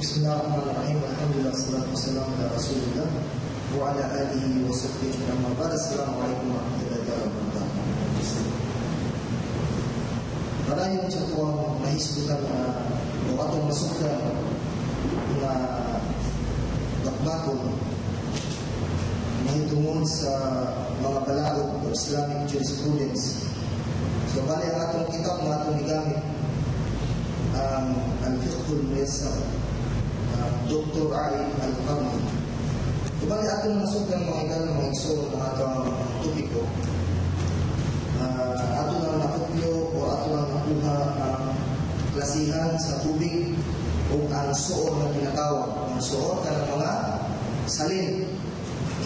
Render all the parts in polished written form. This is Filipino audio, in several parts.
Bismillahirrahmanirrahim. Alhamdulillah, salatu wassalamu ala Rasulillah wa ala alihi wa sahbihi amma ba'd. Assalamualaikum warahmatullahi wabarakatuh. Maraming sa tuwang nahisbutan o atong masukdan na bakbakon mahitungod sa mga balagod o Islamic jurisprudence. So, bali ang atong kitab na atong igamit ang Al-Fiqhul Muyassar, Dr. Arif Al-Qarni. So, bali atong nasukdan mga ikan ng mga iksuro ng atong topiko. Ato lang nakupyo o ato lang nakuha ang klasihan sa tubig o ang suor na tinatawag. Ang suor ka ng mga salin,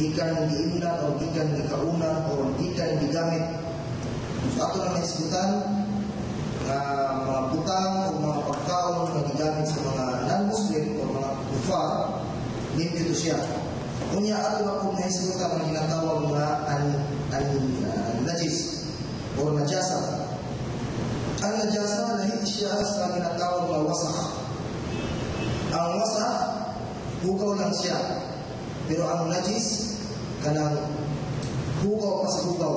ikan giimnan o ikan gikaunan o ikan gigamit. So, ato lang naisgutan mga butang o mga pagkaon na gigamit sa mga non-Muslim o mga kufar, limpyo to siya. Kunya ato lang kung naisgutan ang tinatawag mga najis o najasa. Ang najasa lahi siya sa tinatawag na wasakh. Ang wasakh, hugaw lang siya. Pero ang najis, kanang hugaw pa sa hugaw.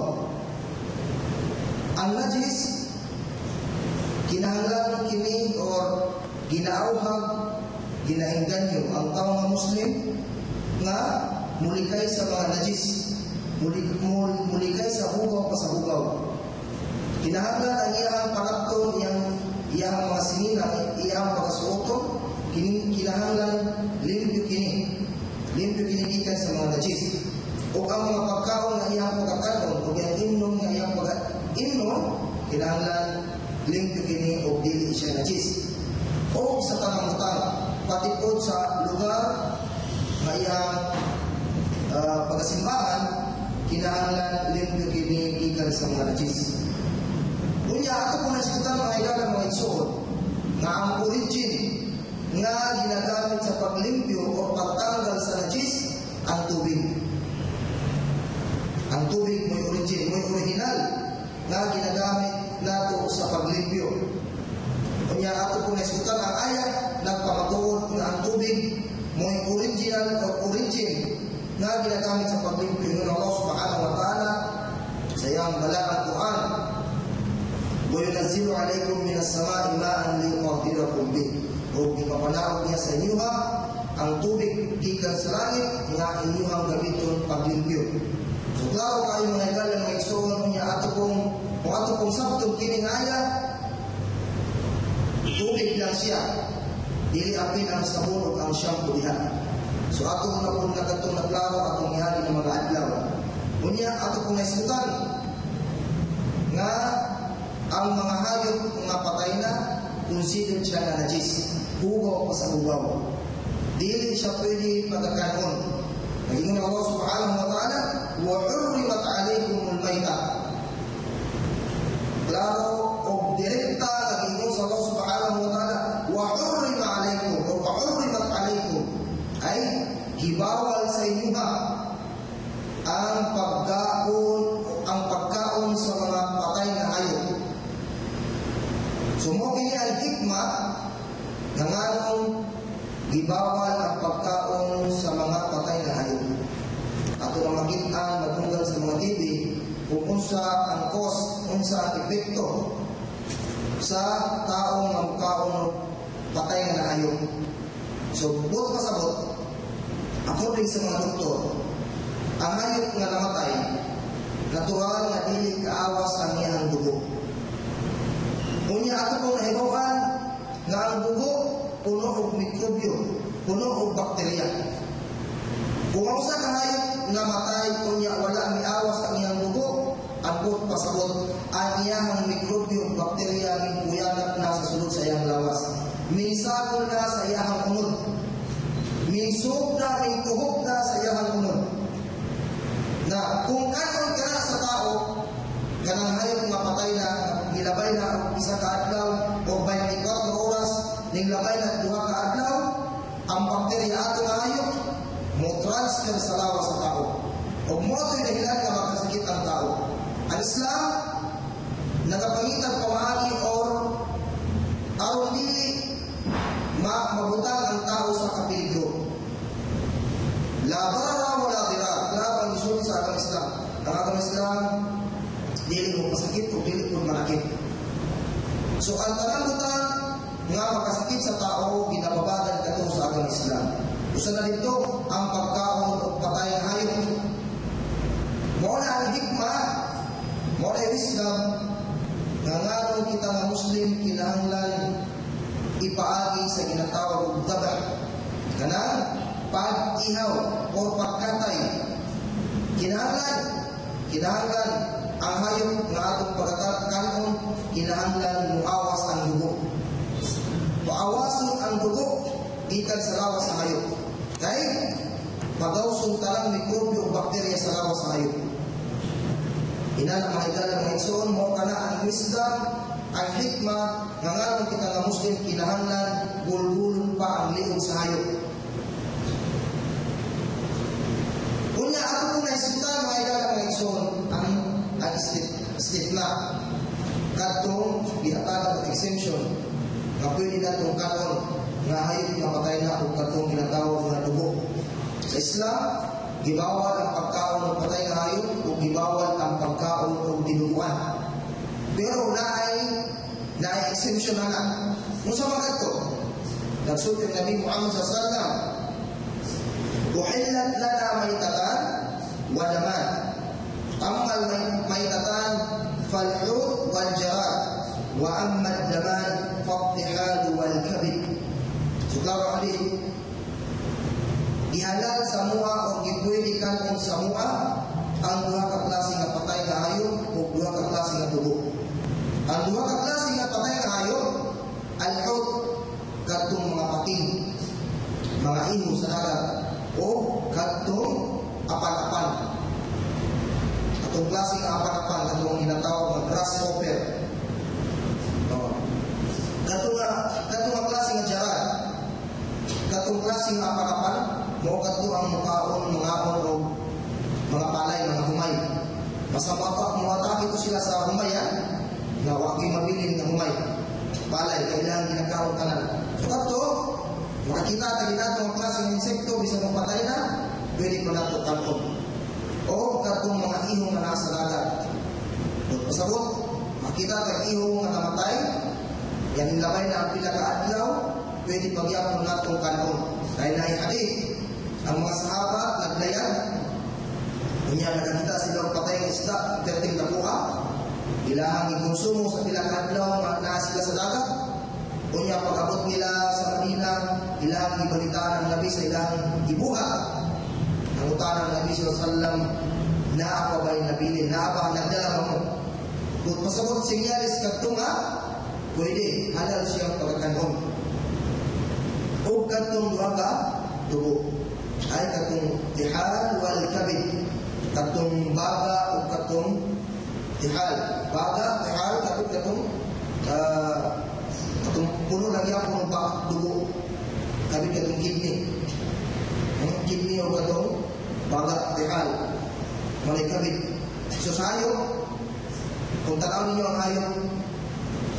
Ang najis, kinahanglan kini or ginaauhag, ginaengganyo ang taong Muslim nga mulikay sa mga najis, mulikay sa hugaw pa sa hugaw. Kinahanglan ang iyang panakton, iyang mga sinina, iyang pagkasuoto, kinahanglan limpyo kini gikan sa mga najis. O ang mga pagkaon na iyang pagkakaon, o ang inom na iyang pagkainom, kinahanglan limpyo kini o dili siya najis. O sa tanang-utang, patipod sa lugar na iyang pagkasimbahan, kinahanglan limpyo kini gikan sa mga najis. Kunya ato po nasikutan mga igalang mga isuod nga ang origin nga ginagamit sa paglimpyo o pagtanggal sa najis ang tubig. Ang tubig may origin, may original nga ginagamit nato sa paglimpyo. Kunya ato po nasikutan ang ayat nagpamatuod nga ang tubig may original o origin nga ginagamit sa paglimpyo ng Allah subhanahu wa ta'ala sa iyang balang Quran. وَيُنَزِّلُ عَلَيْكُمْ مِنَ السَّمَاءِ مَاءً لِيُطَهِّرَكُمْ بِهِ. O gipapanaog niya sa inyo ang tubig gikan sa langit nga inyong gamiton paglimpyo. So klaro kayo mga igalan mga igsoon niya ato pong sabtong kining aya, tubig lang siya, dili apin ang sabon o ang shampoo diha. So ato na po nagatong naklaro atong ihali ng mga adlaw. Unya ato pong naisgutan nga ang mga hayop nga patay na considered siya na najis, hugaw pa sa hugaw, dili siya pwede pagkakanon. Naging na Allah subhanahu wa ta'ala, wa hurrimat alaykumul mayta. Klaro o direkta naging sa Allah subhanahu wa ta'ala, wa hurrima alaykum o wa hurrimat alaykum, ay gibawal sa inyo ang pagkaon sa mga patay na hayop. So mo kini ang hikma nga nganong gibawal ang pagkaon sa mga patay na hayop. Ato na makita matunggal sa mga TV kung unsa ang cause, unsa ang epekto sa taong ang kaon patay na hayop. So buot pasabot, according sa mga doktor, ang hayop nga namatay, natural nga dili kaawas ang iyang dugo. Unya ato pong nahibawan nga ang dugo puno og mikrobyo, puno og bakterya. Kung ang usa ka hayop nga matay, unya wala ang miawas ang iyang dugo, ambot pasabot ang iyang mikrobyo, bakterya mingkuyanap na sa sulod sa iyang lawas. Minsagol na sa iyang unod. Minsug na, mingkuhog na sa iyang unod. Na kung anong kana sa tao, kanang hayop nga patay na, nilabay na isa ka adlaw o 24 oras, nilabay na 2 ka adlaw, ang bakterya ato nga hayop mo transfer sa lawas sa tao. O mo ito'y dahilan nga makasakit ang tao. Ang Islam, nagapangitan pamaagi or aron dili mabutang ang tao agama Islam dili mo pasakit o dili mo manakit. So ang kanabutan nga makasakit sa tao ginababagan kadto sa agama Islam. Usa na dito ang pagkaon o patay ng hayop. Mao na ang hikma, mao na Islam nga nganong kita nga Muslim kinahanglan ipaagi sa ginatawag og daba kanang pag-ihaw o pagkatay. Kinahanglan ang hayop nga atong pagkakanon kinahanglan muawas ang dugo. Muawason ang dugo gikan sa lawas sa hayop. Kay magawsong talang mikrobyo o bakterya sa lawas sa hayop. Ina mga idala mga igsoon mo kana ang Islam, ang hikma nga nganong kita nga Muslim kinahanglan bulbulon pa ang liog sa hayop. Kunya ako po naisiptan mga idala mga igsoon ang istifna katong giatagan at exemption nga pwede na itong kanon nga hayop nga patay na o katong ginatawag na dugo. Sa Islam, gibawal ang pagkaon ng patay na hayop o gibawal ang pagkaon ng dinuguan. Pero naay exemption na. Kung sa mga ito, nagsulti ng Nabi Muhammad SAW, "Uhillat lana maytatan wa daman. Ammal maytatan fal'ud wal jarad wa amma ad-daman fattihal wal kabid." So klaro ali ihalal sa mua o gipwede kanon sa mua ang duha ka klase nga patay nga hayop o duha ka klase nga dugo. Ang duha ka klase nga patay nga hayop al-hut kadtong mga pating, mga iho sa dagat o kadtong apan-apan. Atong klase nga apan-apan katong ginatawag nga grasshopper. Katong nga klase nga jarad. Katong klase nga apan-apan mo kadto ang mukaon mga o mga palay, mga humay. Masamata mo atake ito sila sa humayan na wagi mabilin nga humay. Palay kailangan ginakaon tanan. So kadto makakita tadi nato ang klase ng insekto bisan mo patay na pwede pa nato kanon. O kadtong mga iho nga nasa dagat. Pasabot makita kag iho nga namatay yan labay na ang pila ka adlaw pwede pagyapon natong kanon. Dahil na hadith ang mga sahabat naglayan kunya nakakita sila patay ng isda perting nakuha ilahang ikonsumo sa pila ka adlaw na sila sa dagat kunya pag-abot nila sa Manila ilahang ibalitaan ng Nabi sa ilahang ibuha ang utanan ng Nabi sallallahu alaihi wasallam naapa ba'y nabilin naapa nagdala mo kung pasabot sinyalis kadtunga pwede halal siyang pagkakanon o kadtong duha ka dugo ay katong tihal wal kabid katong baga o katong tihal baga tihal katong puno lang yapon ng dugo kabid katong kidney o katong baga tihal malay kabid. So sa hayop kung tanaw ninyo ang hayop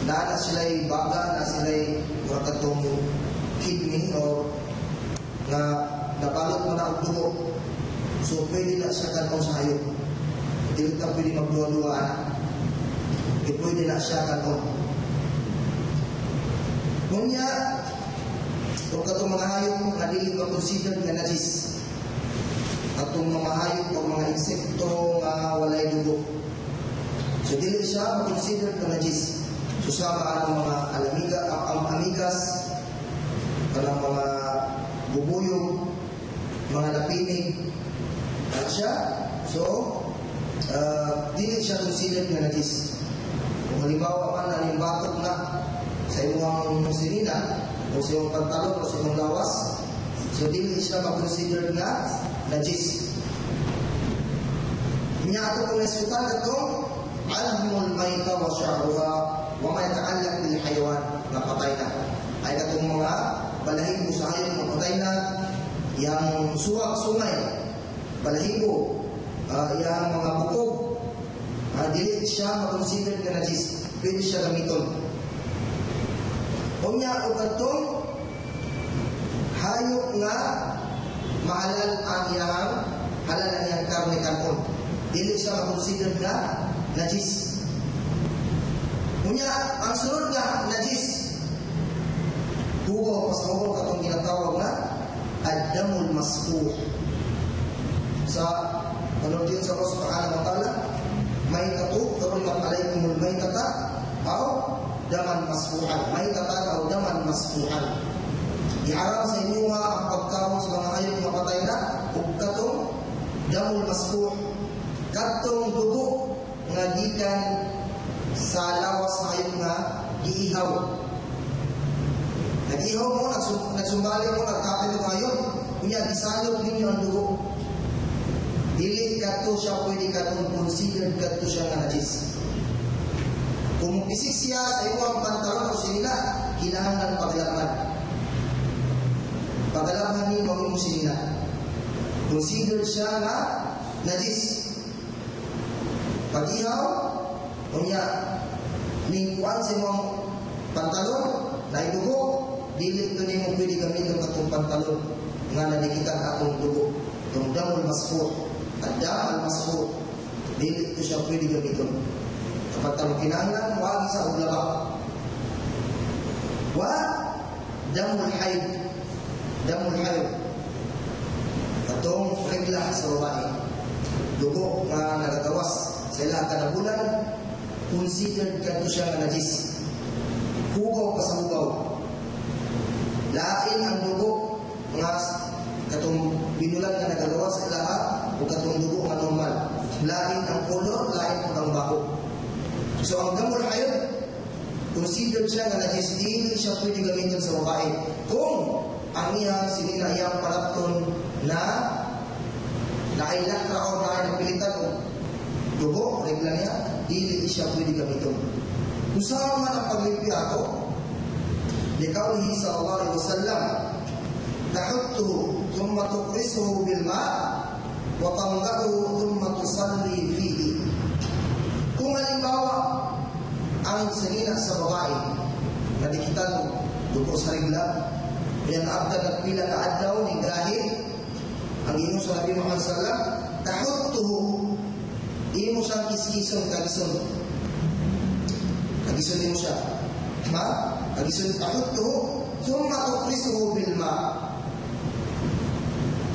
na sila'y baga na sila'y katong kidney o na nabalot mo na ang dugo. So pwede na siya kanon sa hayop. Hindi ka pwede magduwa-duwaan. Pwede na siya kanon. Ngunya, kung katong mga hayop na dili ba considered na najis. Katong mga hayop o mga insekto nga walay dugo. So dili siya considered na najis. So sama ang mga amigas, kanang mga bubuyog, mga napinig, siya. So, dili siya considered na najis. Kung halimbawa man na yung batok na sa imong sinina, o sa imong pantalon, o sa imong lawas, so dili siya ma-considered na najis. Niya ato kung nasutan ito, alhumul mayta wa sya'ruha wa ma yata'allaq bil hayawan na patay na. Ay katong mga balahibo sa hayop na patay na, yang suwak sungay, balahibo, yang mga bukog, dili siya ma-consider na najis, pwede siya gamiton. Unya o katong hayop nga mahalal ang iyang halal ang iyang karne kanon. dili siya makonsider na najis. Unya ang sunod nga najis, tugo sa hugo katong ginatawag na ad-damul masfuh. Sa kanod din sa Allah subhanahu wa ta'ala, maitatu hurrimat alaykumul maitata aw daman masfuhan. Maitatan aw daman masfuhan. Iharam sa inyo nga ang pagkaon sa mga hayop nga patay na ug katong damul masfuh, katong dugo nga gikan sa lawas sa hayop nga giihaw. Nag-ihaw mo, nagsumbali mo, nagkapit ng hayop, kunya gisalog ninyo ang dugo. Dili kato siya pwede katong considered kato siya nga najis. Kung pisik siya sa iwang pantalon o sinila, kinahanglan pagalapman. Pagalapman ni mong sinila. Considered siya nga najis. Pag-ihaw, kunya lingkuan sa imong pantalon, na idugo, dili ito ni mo pwede gamitin katong pantalon nga nadikitan atong dugo. Itong damul masfuh, ad-dam al-masfuh, dili ito siya pwede gamitin. Kapag talong kinanglan, wagi sa uglaba. Wa damul hayd, damul hayd, katong regla sa babae, dugo nga nagagawas sa ilang kanabulan, considered kato siya nga najis. Hugaw pa sa hugaw. Lain ang dugo nga katong binulan nga nagagawa sa ilaha o katong dugo nga normal. Lain ang kolor, lain ang baho. So ang damul hayd, considered siya nga najis, dili siya pwede gamitin sa babae. Kung ang iyang sinina iyang palapton na nailakra o nainapilitan o dugo, regla niya, dili siya pwede gamitin. Kung saan man ang paglipi ako, likawlihi sallallahu alaihi wasallam, tahuttuhu thumma tuqrisuhu bilma wa tamdahu thumma tusalli fihi. Kung halimbawa ang sinina sa babae nadikitan dugo sa regla, yan abda nagpila ka adlaw ni gahi ang imo sa Nabi Muhammad sallallahu alaihi wasallam, tahuttuhu, imo siyang kiskison kagison. Kagison mo siya. Kagison tahuttuhu thumma tuqrisuhu bil ma.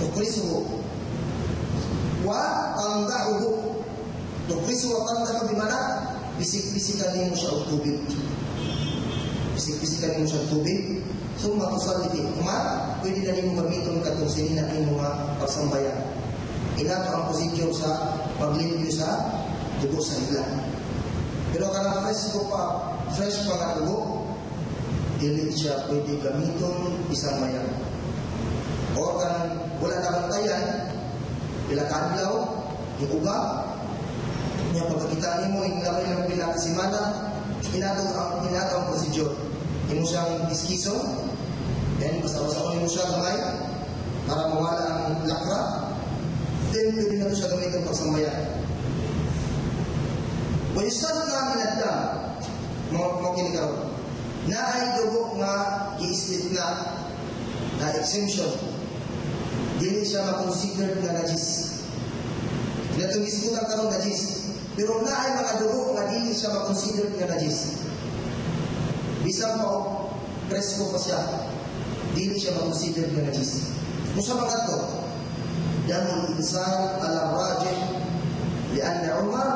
Tuqrisuhu wa tandahu. Tuqrisuhu wa tandahu di mana? Bisik-bisikan mo siya ang tubig. Bisik-bisikan mo siya ang tubig. Thumma tusalli fihi. Pwede na nimo gamiton katong sinina nimo nga pagsambayan. Inato ang prosedure sa paglimpyo sa dugo sa regla. Pero karang fresh pa nga dugo, dili siya pwede gamiton isang mayan. O karang wala na bantayan, pila ka adlaw, iuga, niya pagkakita nimo, inglamay ng pila ka simana, inatong ang procedure. Imo siyang iskison, then basta-basta mo siya gamay, para mawala ang lakra, then pwede na ito siya gamitin pagsambayan. Wayusan na minadam, mga kinikaroon, na ay dugo nga i-slip na exemption, dili siya makonsider na najis. Natong iskutan karong najis, pero na ay mga dugo nga dili siya makonsider na najis. Bisang pa o presko pa siya, dili siya makonsider na najis. Musa mga ito, damul insan ala rajih, lianna Umar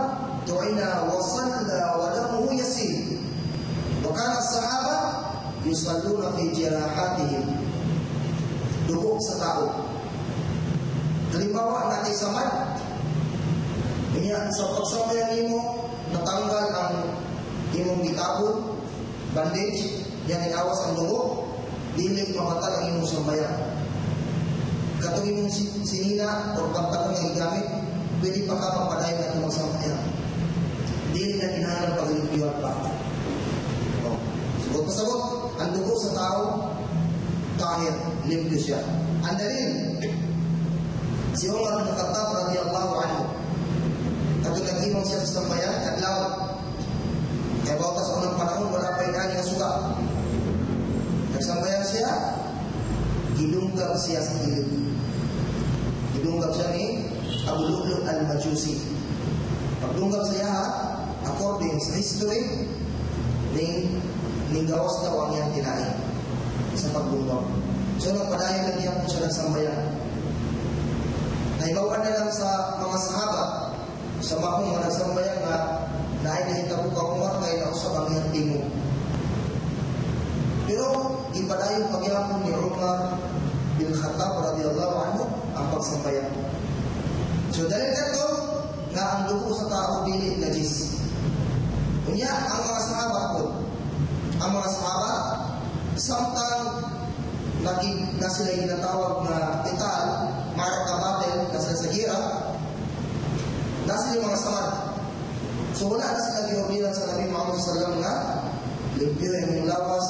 tu'ina wa salla wa damuhu yasir. Wa kana as-sahaba yusalluna fi jirahatihim. Dugo sa tao. Halimbawa natin samad, sa pagsambayan nimo, natanggal ang imong gitabon, bandage, yan inawas ang dugo, dili mamatag ang imong sambayan. Katong imong sinina o pagtakong nga igamit, pwede pa ka mapadayon at imong sambayan. Dili na kinahanglan paglimpiyuan pa. Sagot-sagot, ang dugo sa tao, tahir, limpyo siya. Andalin, si Umar bin Khattab radhiyallahu anhu, katong nag-imong siya sa sambayan, kadlaw. Kaya bawta sa unang panahon, wala pa inani nga suga. Nagsambayan siya, gilunggab siya sa gilid. Gilunggab siya ni Abu Lu'lu' al-Majusi. Pagdunggal sa iya, according sa history, ning gawas daw ang iyang tinae sa pagdunggal. So nagpadayon lang niya kung siya nagsambayan. Naibawan na lang sa mga sahaba, sa mga nagsambayan na naay nahitabo ka Umar kay nausap ang iyang tingog. Pero ipadayon pagyapon ni Umar bin Khattab radhiyallahu anhu ang pagsambayan. So dahil dito nga ang dugo sa tao dili najis. Unya ang mga sahabat po, ang mga sahabat samtang na sila ginatawag na qital, maraka battle, nasa sa gira, na sila mga samad. So wala na sila giordinan sa Nabi Muhammad sallallahu alaihi wasallam na limpyuhin yung lawas,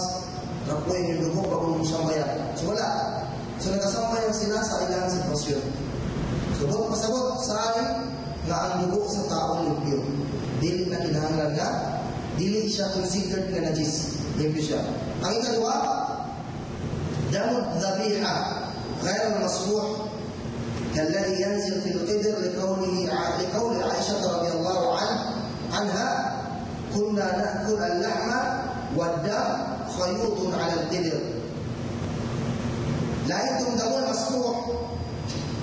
rapuin yung dugo bago mong sambayan. So wala. So nagasambayan sila sa ilang sitwasyon. So doon pasabot sa akin na ang dugo sa taong limpyo. Dili na kinahanglan nga, dili siya considered na najis. Limpyo siya. Ang ikalawa, damod dhabiha غير المصفوح كالذي ينزل في القدر لقول عائشة رضي الله عنها كنا نأكل اللحم والدم خيوط على القدر. Lain itong damol masfuh,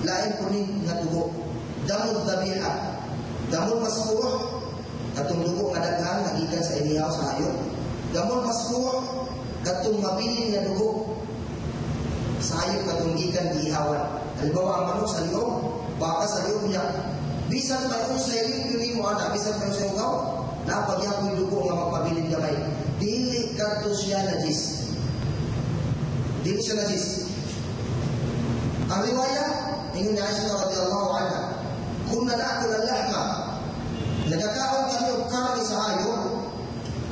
lain kuning nga dugo. Damol dhabiha, damol masfuh, katong dugo nga daghan nga gikan sa inihaw sa hayop. Damol masfuh, katong mabilin nga dugo sa hayop katong gikan giihawan. Halimbawa ang manok sa liog, baka sa liog niya. Bisan tayo sa liog yun mo ana, bisan tayo sa ugaw, napagya ko yung dugo nga magpabilin gamay. Dili kadto siya najis. Dili siya najis. Ang riwaya, ingon ni Aisha radhiyallahu anha, kunna na'kul al-lahma. Nagkakaon kami og karne sa hayop,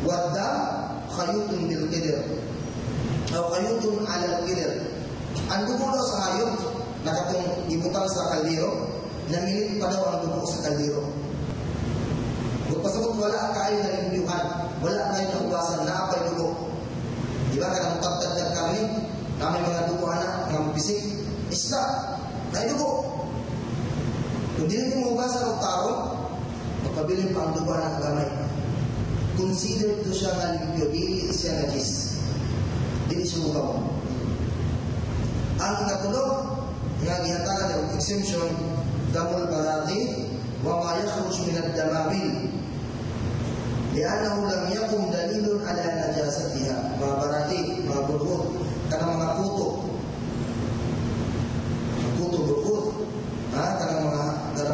wadam khayutun bil qidr. O khayutun ala al-qidr. Ang dugo daw sa hayop, nakatong ibutang sa kaldero, namilit pa daw ang dugo sa kaldero. Pasabot wala kayo na limpyuhan, wala kayo na ugasan, naapay dugo. Diba ka na mutagtagdag kami, kami mga dugo anak, nga mapisik, isla, na dugo. Kung di ko maugasan ng tao, magpabilin pa ang dugo ng gamay. Consider to siya nga limpyo, dili siya najis. Dili siya mugaw. Ang ikatulog, nga gihatagan ng exemption, damol balati, wa ma yakhruj min ad-damabil. Li'annahu lam yakum dalilun ala najasatiha. Mga barati, mga burhut, kanang mga puto, burhut, kanang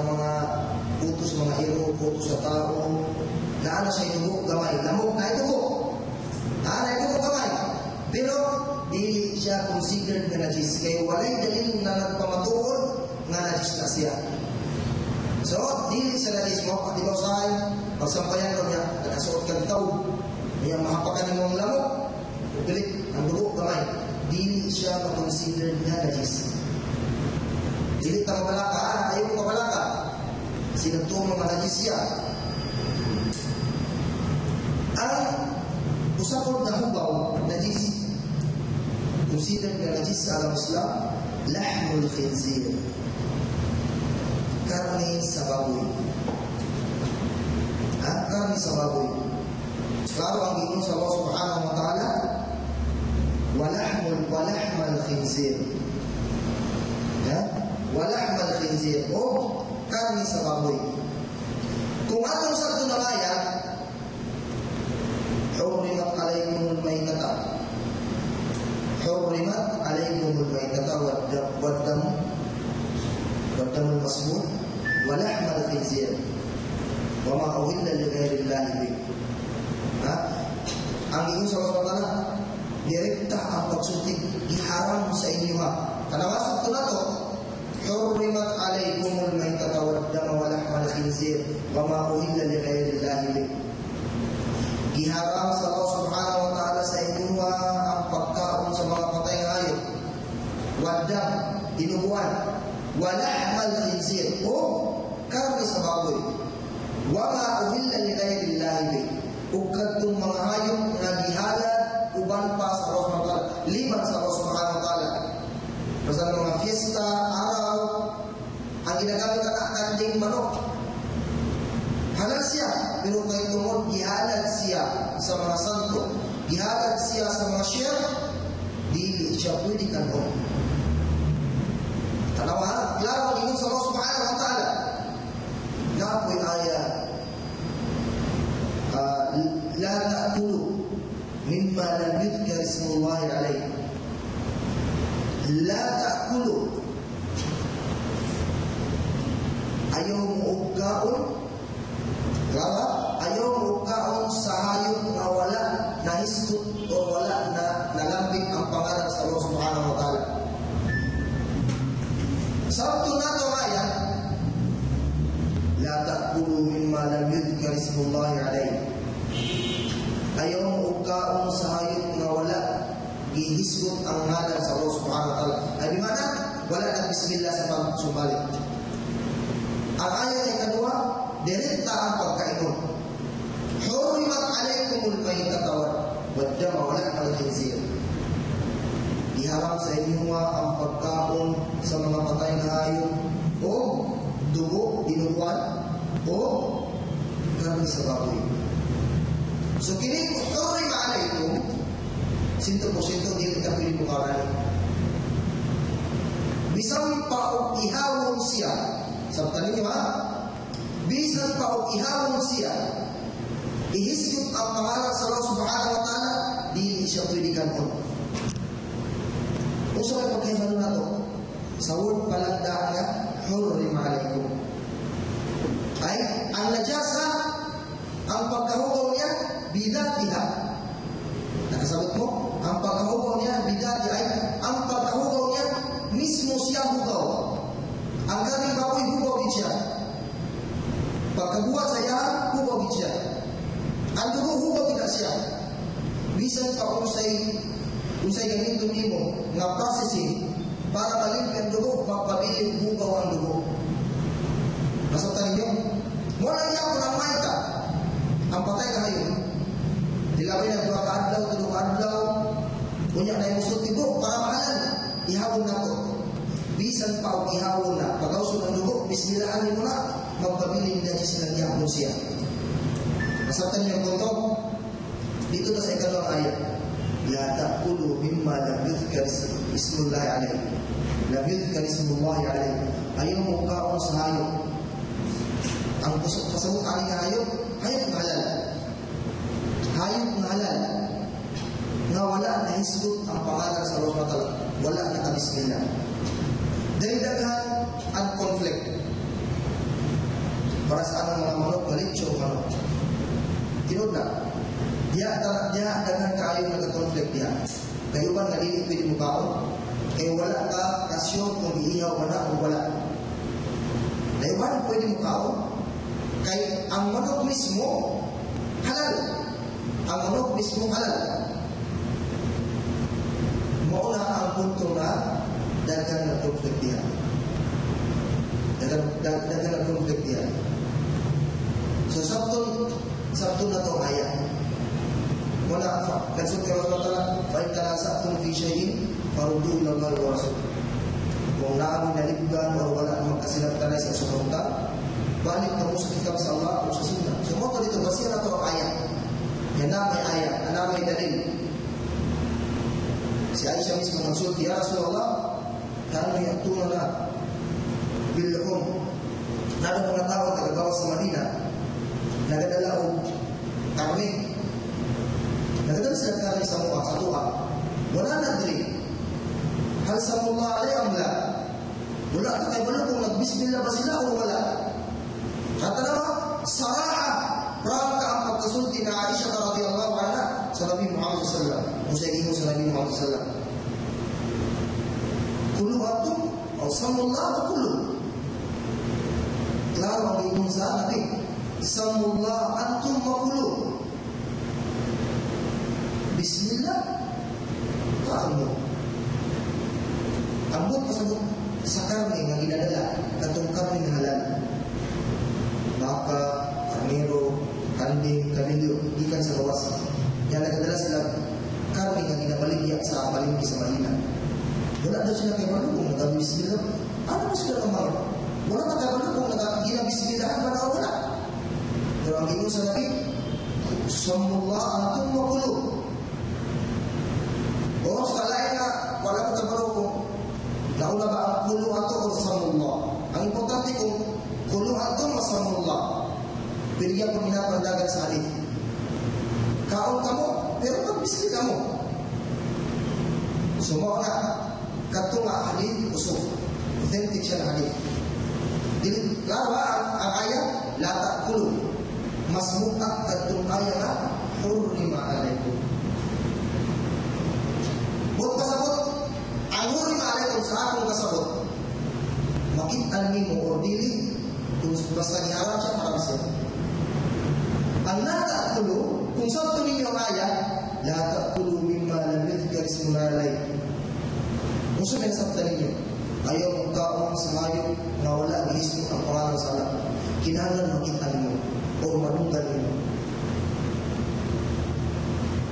mga puto sa mga iro, puto sa tao, na ano sa inugo gamay, lamok na itugo, na itugo gamay. Pero dili siya considered na najis, kaya walay dalil na nagpamatuod nga najis na siya. So, dili sa najis mo, pati mo sa'yo, pagsampayan ko niya, nakasuot kang tao, niya mahapakan ng mga lamok, upilit, ang dugo, kamay, dili siya makonsidered na najis. Dili ta mabalaka, ayaw mo mabalaka, sinagtuong mga najis siya. Ang usapon na hubaw, najis, considered na najis sa alam Islam, lahmul khinzir. Karne sa baboy. Karne sa baboy. Klaro ang ginoo sa Allah subhanahu wa ta'ala, walahmal khinzir. Walahmal khinzir. O karne sa baboy. Kung atong sa ito na kaya, hurrimat alaykumul maytata. Hurrimat alaykumul maytata waddamul masmud walahmal khinzir wa ma uhilla li ghairi llahi bih. Ang ingon sa Allah Ta'ala, direkta ang pagsuntik iharam sa inyo ha. Kanawasok ito na to, hurrimat alaykumul maytata waddama walahmal khinzir wa ma uhilla li ghairi llahi bih. Iharam sa Allah Subhanahu wa Ta'ala sa inyo ang pagkaon sa mga patay ng hayop, waddam, dinuguan, walahmal khinzir, o karne sa baboy, wa ma uhilla li ghairi llahi bih, ug kadtong mga hayop nga gihalad uban pa sa Allah Subhanahu wa Ta'ala, liban sa Allah Subhanahu wa Ta'ala. Basta mga fiesta, araw, ang ginagamit na kanding manok, halal siya, pero kay tungod gihalad siya sa mga santo, gihalad siya sa mga syekh, dili siya pwede kanon. Tanawa, klaro ingon sa Allah subhanahu wa ta'ala. Napoy ayat, la ta'kulu mimma lam yudhkar ismullahi alayhi. La ta'kulu, ayaw mo ugkaon, klaro, ayaw mo ugkaon sa hayop na wala na hisgot o wala na nalambing ang pangalan sa Allah subhanahu wa ta'ala. Sabto na ito ayat, la ta'kulu mimma lam yudhkar ismullahi alayhi. Ayaw mo ugkaon sa hayop na wala gihisgot ang ngalan sa Allah subhanahu wa ta'ala. Ay di mana? Wala na bismillah sa pagsumalik. Ang ayat ay kadua, direkta ang pagkainom. Hurimat alaykumul maytata wad dama wa lahmal khinzir. Iharam sa inyo ang pagkaon sa mga patay na hayop o dugo, dinuguan o karne sa baboy. So kini hurima alaykum 100% di kita pilih bukaran. Bisang pa ihawon siya. Sabta ninyo ha? Bisan pa ihawon siya. Ihisgot ang pangalan sa Allah subhanahu wa ta'ala, di siya pwede kanon. Uso ay pagkaibalo na ito. Sa word palang daan nga, hurrima alaykum. Ay, ang najasa, ang pagkahugaw niya, bidatiha. Nakasabot mo? Ang pagkahugaw niya, bidati ay, ang pagkahugaw niya, mismo siya hugaw. Ang kaming baboy, hugaw din siya. Pagkabuhat sa iya, hugaw din siya. Ang dugo, hugaw din siya. Bisan pa kung sa'y gamitin mo nga processing para malimpi ang dugo, magpabiling hugaw ang dugo. Masabtan ninyo? Mula niya ako ng mayta. Ang patay ka ngayon, dilawin ang 2 kaadlaw, 3 kaadlaw, kunya na yung tibo para mahalan. Ihawon na to. Bisan pa o ihawon na. Pag-ausod ng dugo, bismillahan mo na, magpabiling na silang ihawon siya. Masabtan niyo ang punto? Dito na sa ikalawang ayat. La ta'kulu mimma lam yudhkar ismullahi alayhi. Lam yudhkar ismullahi alayhi. Ayaw mo kaon sa hayop. Ang kasabot aning hayop, hayop na halal. Hayop na halal. Nga wala na hisgot ang pangalan sa Allah SWT. Wala na kabismillah. Dahil daghan ang conflict. Para sa anong mga manok, malitsyo o manok. Tinod na. Dia daghan kaayo nagka-conflict dia. Kayo ba nga dili pwede mo kaon? Kaya wala ka rasyon kung iihaw ka na o wala. Kayo ba pwede mo kaon? Kaya ang manok mismo halal. Ang manok mismo halal. Mauna ang punto na daghan na conflict dia. Daghan na conflict dia. So sabto na to ayat. Wala kansot kay Allah Ta'ala fa in tanasa'tum fi shay'in faruddu ila Allah wa rasul. Kung naami nalibgan o wala magkasilap tanay sa sumunta, balik ka mo sa kitab sa Allah o sa sunnah. So mo dito basiya na to ang ayat. Yan na may ayat, na may dalil. Si Aisha mismo nagsulti, ya Rasulullah, kano yatuna na bilhum. Nada mga tao tagagawas sa Madina, nagadala o karne. Nagadala sila karne sa mukha, sa tuha. Wala nadri. Hal sa mukha alay ang la. Wala ka kayo wala kung nagbismillah ba sila o wala. Kata naman, saraha. Prangka ang pagkasulti na Aisha radhiyallahu anha sa Nabi Muhammad sallallahu alaihi wasallam. Kung sa inyo sa Nabi Muhammad sallallahu alaihi wasallam. Kulu atum o samullah o kulu. Klaro ang ingon sa Nabi. Samullah antum makulu. Bismillah. Kaano? Ambot pasabot sa karne nga ginadala. Katong karne nga halal. Baka, karnero, kanding, kamilyo, ikan sa bawas. Yan nagdala sila karne nga ginabaligya sa palingki sa Manila. Wala daw sila kay Malubong ang Ginoo sa Nabi, "Samullah antum wa kulu." O sa lain na wala ko tabaro kung nauna ba ang kulu ato o samullah. Ang importante kung kulu antum o samullah. Binigyan ko minapandagan sa halip. Kaon ka mo, pero pag-bismillah mo. Sumo na, kato nga halip, usok. Authentic siya na halip. Klaro ang ayat, la ta'kulu. Mas mu'at katong ayat na, hurrima alaikum. Buat kasabot, ang hurrima alaikum sa akong kasabot, makitaan mo o dili, kung basta niharap siya, marami siya. Ang la ta'kulu, kung sabto ninyo ang ayat, la ta'kulu mimma lam yuzkar ismullahi alayhi. Kung sa minasabta ninyo, ayaw mong kaong sa hayop na wala gihismo ang pangalan sa Allah. Kinahanglan makitaan mo o madunggan mo.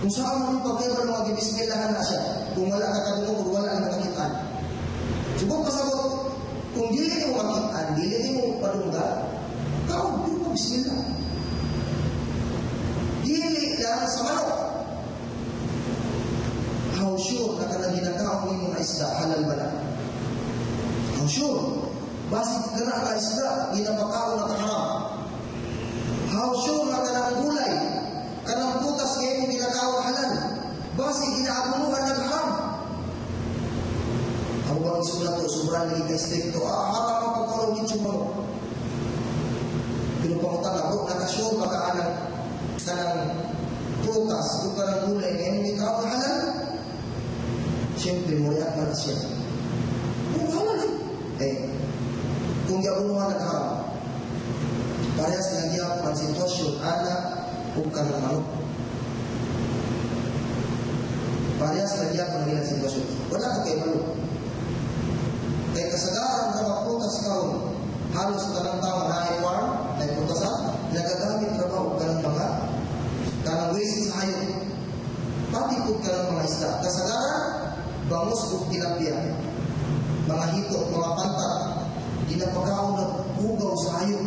Kung saan mo pagkaiba ng mga bismillahan na siya, kung wala ka kadungog o wala ang makitaan. Subok pasabot, kung dili mo makitaan, dili mo padunggan, kaon, di mo bismillah. Dili lang sa manok. How sure na kanang ginakaon mo na isda, halal ba na? How sure? Basig ka na ka isda, ginapakaon na haram. How sure na kanang gulay, kanang putas ngayon yung ginakaon halal. Basig ginaabunuhan ng haram. Ako ba ang sulat o sobrang lagi ka-stricto, haram ang pagkaroon dito mo. Pero pangutang ako, nakasure ba ka kanang putas o kanang gulay ngayon yung ginakaon halal? Siyempre, muriat na siya. Halal kung gabunuhan ng haram, parehas lang niya ang sitwasyon, anak o kanang manok. Parehas lang niya ang ilang sitwasyon. Wala ka kayo manok. Kaya kasagaran ka magputas kaon, halos tanang tao na i-farm, na i-putasan, nagagamit ka ba o kanang mga kanang waste sa hayop. Pati po kanang mga isda. Kasagaran, bangus o tilapia, mga hito, mga pantat, ginapakaon na hugaw sa hayop.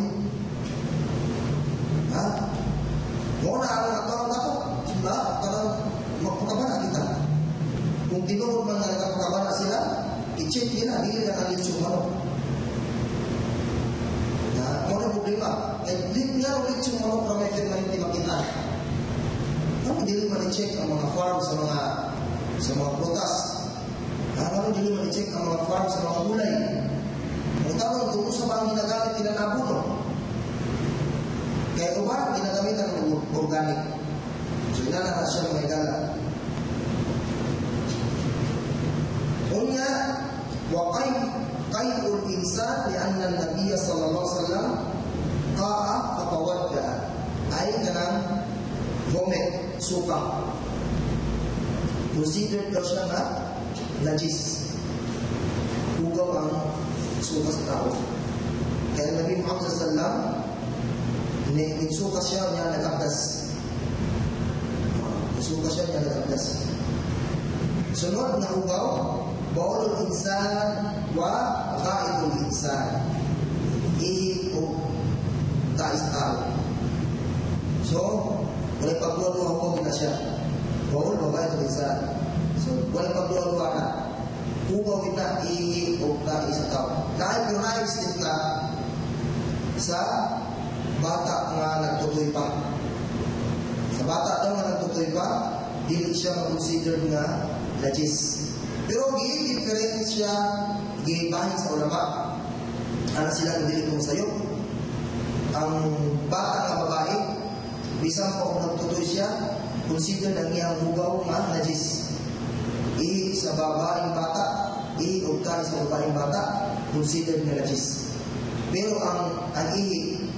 Ha? Muna ang natawag na po, diba? Parang magpakabana kita. Kung tinuod man na nagpakabana sila, i-check nila, hindi na kanil sumano. Muna problema, hindi niya ulit sumano para may firmanin di makita. Hindi man i-check ang mga farm sa mga prutas. Ano dili man i-check ang mga farm sa mga gulay. Ang tawag kung sa mga ginagamit kinanabuno. Kaya uba, ginagamitan ng organic. So inana na siya mga igala. Unya, wa qayyul insan li anna an-nabiy sallallahu alaihi wasallam qa'a fatawadda. Ay kanang vomit, suka. Considered daw siya na najis. Hugaw ang suka sa tao. Kaya Nabi Muhammad sallallahu nagsuka siya niya nagabdas. Nagsuka siya niya nagabdas. Sunod na hugaw, baulul insan wa ghaidul insan. Ihi o tais tao. So, wala pagluwa-luwa hugaw na siya. Baul wa ghaidul insan. So, wala pagluwa-luwa na. Hugaw kita ihi o tais tao. Kahit yung na-extend ka sa bata nga nagtutoy pa. Sa bata daw nga nagtutoy pa, dili siya mag-consider nga najis. Pero gi-different siya, gi-bahin sa ulama. Ano sila kung dili kong sayo? Ang bata nga babae, bisan pa kung nagtutoy siya, consider na niyang hugaw nga najis. Sa babaeng bata, i-ugtay sa babaeng bata, consider nga najis. Pero ang ihi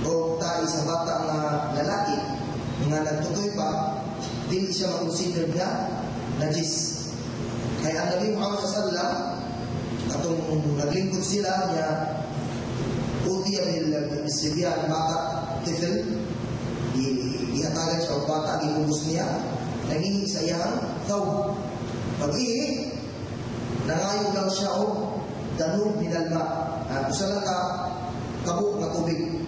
o tayo sa bata nga lalaki nga nagtutoy pa, dili siya makonsider nga najis. Kaya ang Nabi Muhammad sallallahu atong naglingkod sila niya utiya bil sibyan bata tifel ihatagan siya o bata gihubos niya nangihi sa iyang thawb. Pag-ihi nangayo lang siya o danub minalma. Usa lang ka kabuk na tubig.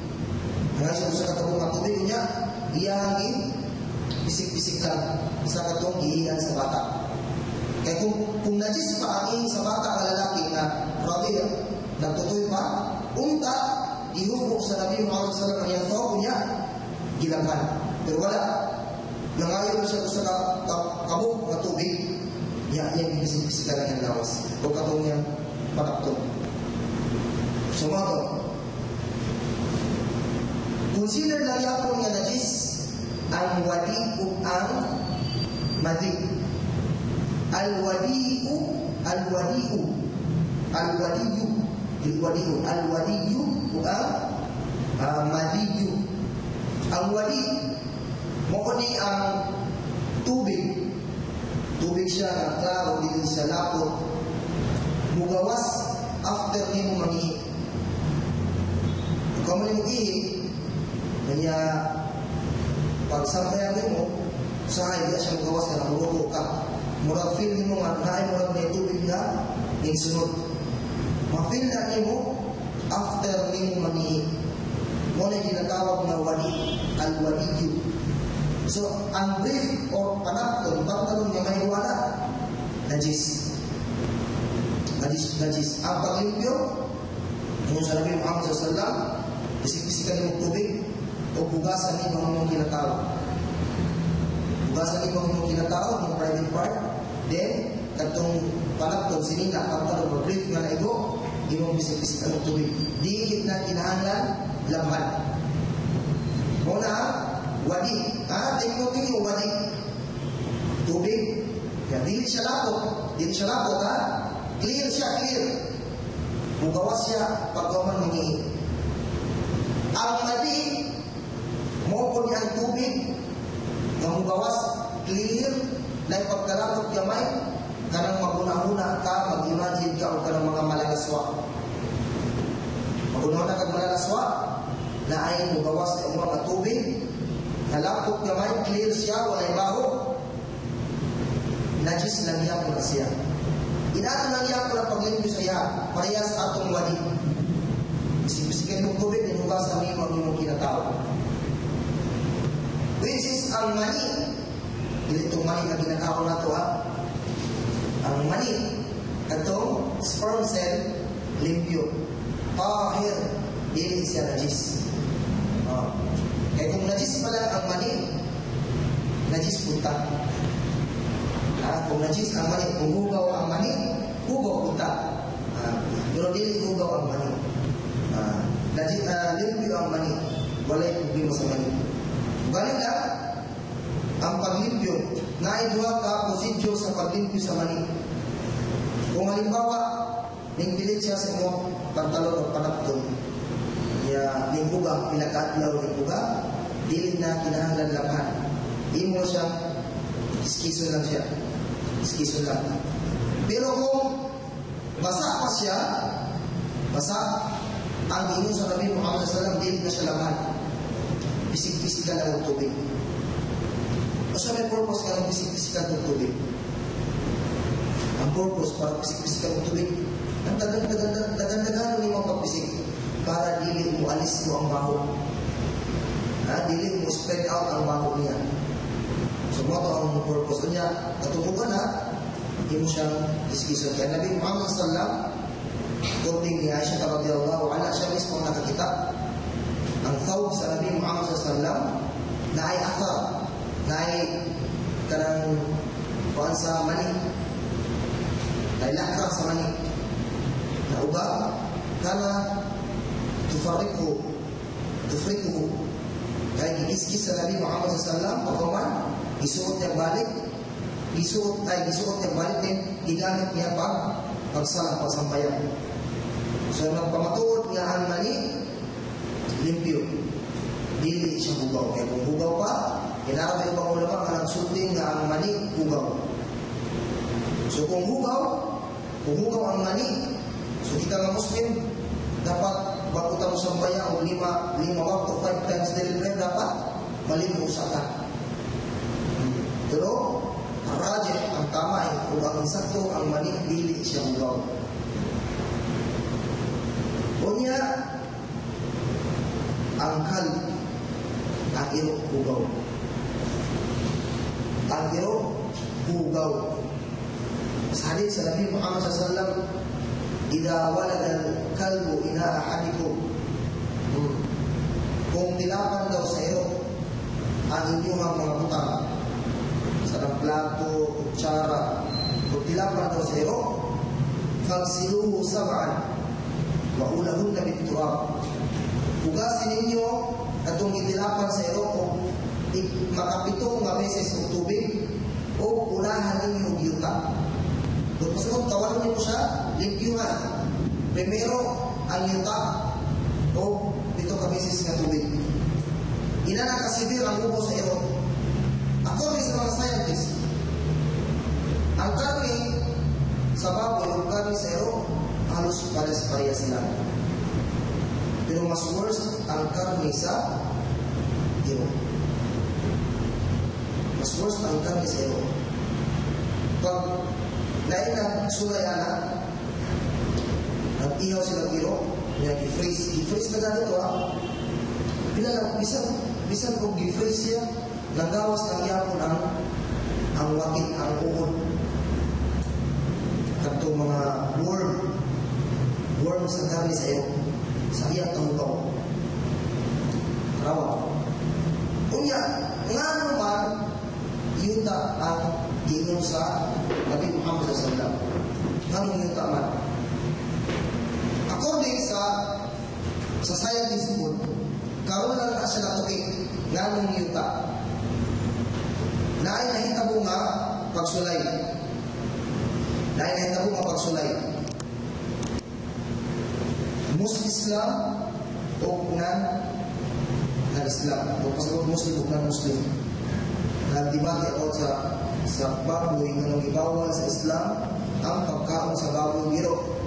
Nga siya sa katong mga tubig niya, iyang bisik-bisikan sa katong gihingan sa bata. Kaya kung najis pa ang sa bata ang lalaki na radiyah, nagtutoy pa, unta, ihubok sa Nabi Muhammad sallallahu alaihi wasallam ang niya, gilaban. Pero wala, nangayon na siya sa kabuk na tubig, niya bisik-bisikan ang lawas. O katong niyang panakto. So mga to, consider lang yapon nga najis ang wadi o ang madi. Al-wadi'u o ang madiyu. Ang wadi mo ni ang tubig siya na klaro dito sa lapot mugawas after ni mo mangihi. Kung mo ihi kaya pag sampayan mo sa hindi siya mugawas na murugo ka. Murag feel mo nga naay murag may tubig na insunod. Ma-feel na mo after ni mo mangihi. Mo na ginatawag na wadi, al-wadiyu. So, ang brief or panakton, pagtanong niya may wala, najis. Ang paglimpyo, yung sa Nabi Muhammad sallallahu, bisik-bisikan yung tubig, o bugasan ni mga kinatawag. Bugasan ni mga kinatawag, mga private part, then, katong panakton, sinina, pagtanong, mag-brief nga na ito, imong bisik-bisikan yung tubig. Di na kinahanglan, laban. Muna, wadi. Tingin yung wadi. Tubig. Yan, dili siya lapot, ha? Clear siya, clear. Mugawas siya, pagkaman mangihi. Ang madi, mo po niya ang tubig, na mugawas, clear, na ipagkalapot gamay, kanang maguna-una ka, mag-imagine ka, o kanang mga malalaswa. Maguna-una ka malalaswa, na ay mugawas sa mga tubig, nalapot gamay, clear siya, walay baho, najis lang yan po na siya. Inato lang yan po na paglimpyo sa iya, parehas atong wadi. Bisik-bisikin yung tubig, ninugas ang imong kinatawag. Which is ang mani. Itong mani na ginatawag na ito, ha? Ang mani, itong sperm cell, limpyo. Tahir, dili siya najis. Kaya kung najis pala ang mani, najis punta. Kung najis ang mani, kung hugaw ang mani, hugaw punta. Pero dili hugaw ang mani. Limpyo ang mani, walay problema sa mani. Ganit lang, ang paglimpyo, naidwa ka prosedyo sa paglimpyo sa mani. Kung halimbawa, ningpilit siya sa mo pantalon o panakton, ya lingkuga, pinakatlaw lingkuga, dili na kinahanglan labahan. Di mo siya, iskiso lang siya. Iskiso lang. Pero kung basa pa siya, basa, ang ingon sa Nabi Muhammad sallallahu alaihi wasallam, dili na siya labahan. Bisik-bisikan lang ang tubig. O siya may purpose ka ng bisik-bisikan ng tubig. Ang purpose para bisik-bisikan ng tubig, ang dagan-dagan ni mga pagbisik para dili mo alis mo ang baho. Dili mo spread out ang baho niya. So, mo ito ang purpose niya. Katubukan hindi mo siyang iskisan. Kaya Nabi Muhammad sallallahu, according ni Aisha radhiyallahu anha, siya mismo nakakita ang thawb sa Nabi Muhammad sallallahu na ay athar, na ay kanang kuan sa mani, na ay lakra sa mani, na uba, kana tufrikuhu, kaya gikiskis sa Nabi Muhammad sallallahu pagkaman, isuot niya balik, isuot niya balik din, ginamit niya pagsalang pagsampayan. So nagpamatuod nga ang mani, limpyo, dili siya hugaw. Kaya kung hugaw pa, kinarap yung ibang ulama ka nagsulting nga ang mani, hugaw. So kung hugaw ang mani, so kita nga Muslim, dapat bago tayo sampayan o 5 to 5 times daily prayer, dapat malimusa ka. Pero rajih ang tama ay kung ang insakto ang mani, dili siya hugaw. Unya, ang kalb, ang iro hugaw. Ang iro hugaw. Sa hadith sa Nabi Muhammad SAW, "Idza walada al-kalbu ina ahadikum." Kung tilapan daw sa iro ang inyong mga butang sa plato, kutsara, kung tilapan daw sa iro, fagsiluhu sab'an wa ulahunna bit-turab. Hugasin ninyo atong itilapan sa iro kung makapito nga beses ng tubig o unahan ninyo og yuta. Kung pasabot tawanan niyo siya, limpyuhan. Primero ang yuta o pito ka beses nga tubig. Ina na kasibir ang ubo sa iro. According sa mga scientists, ang karne sa baboy o karne sa iro halos parehas lang. Pero mas worst ang karne sa iro. Mas worst ang karne sa iro. Pag lain na sulayana, nag-ihaw silang iro, i-freeze na ganito bisan kung i-freeze siya, nagawas ng yapon ang wakit, ang uod. Kanto mga worm sa karne sa iro. Sa iyang tanggaw. Rawa. Unya, nga naman, yuta ang giinom sa Nabi Muhammad SAW. Nga yuta man. According sa scientist food, karoon lang na siya natuki nga nung yuta. Naay nahitabo nga pagsulay. Muslim Islam o non-Islam. O pasabot Muslim o non-Muslim. Nagdibati ako sa baboy na nang ibawal sa Islam ang pagkaon sa baboy giro.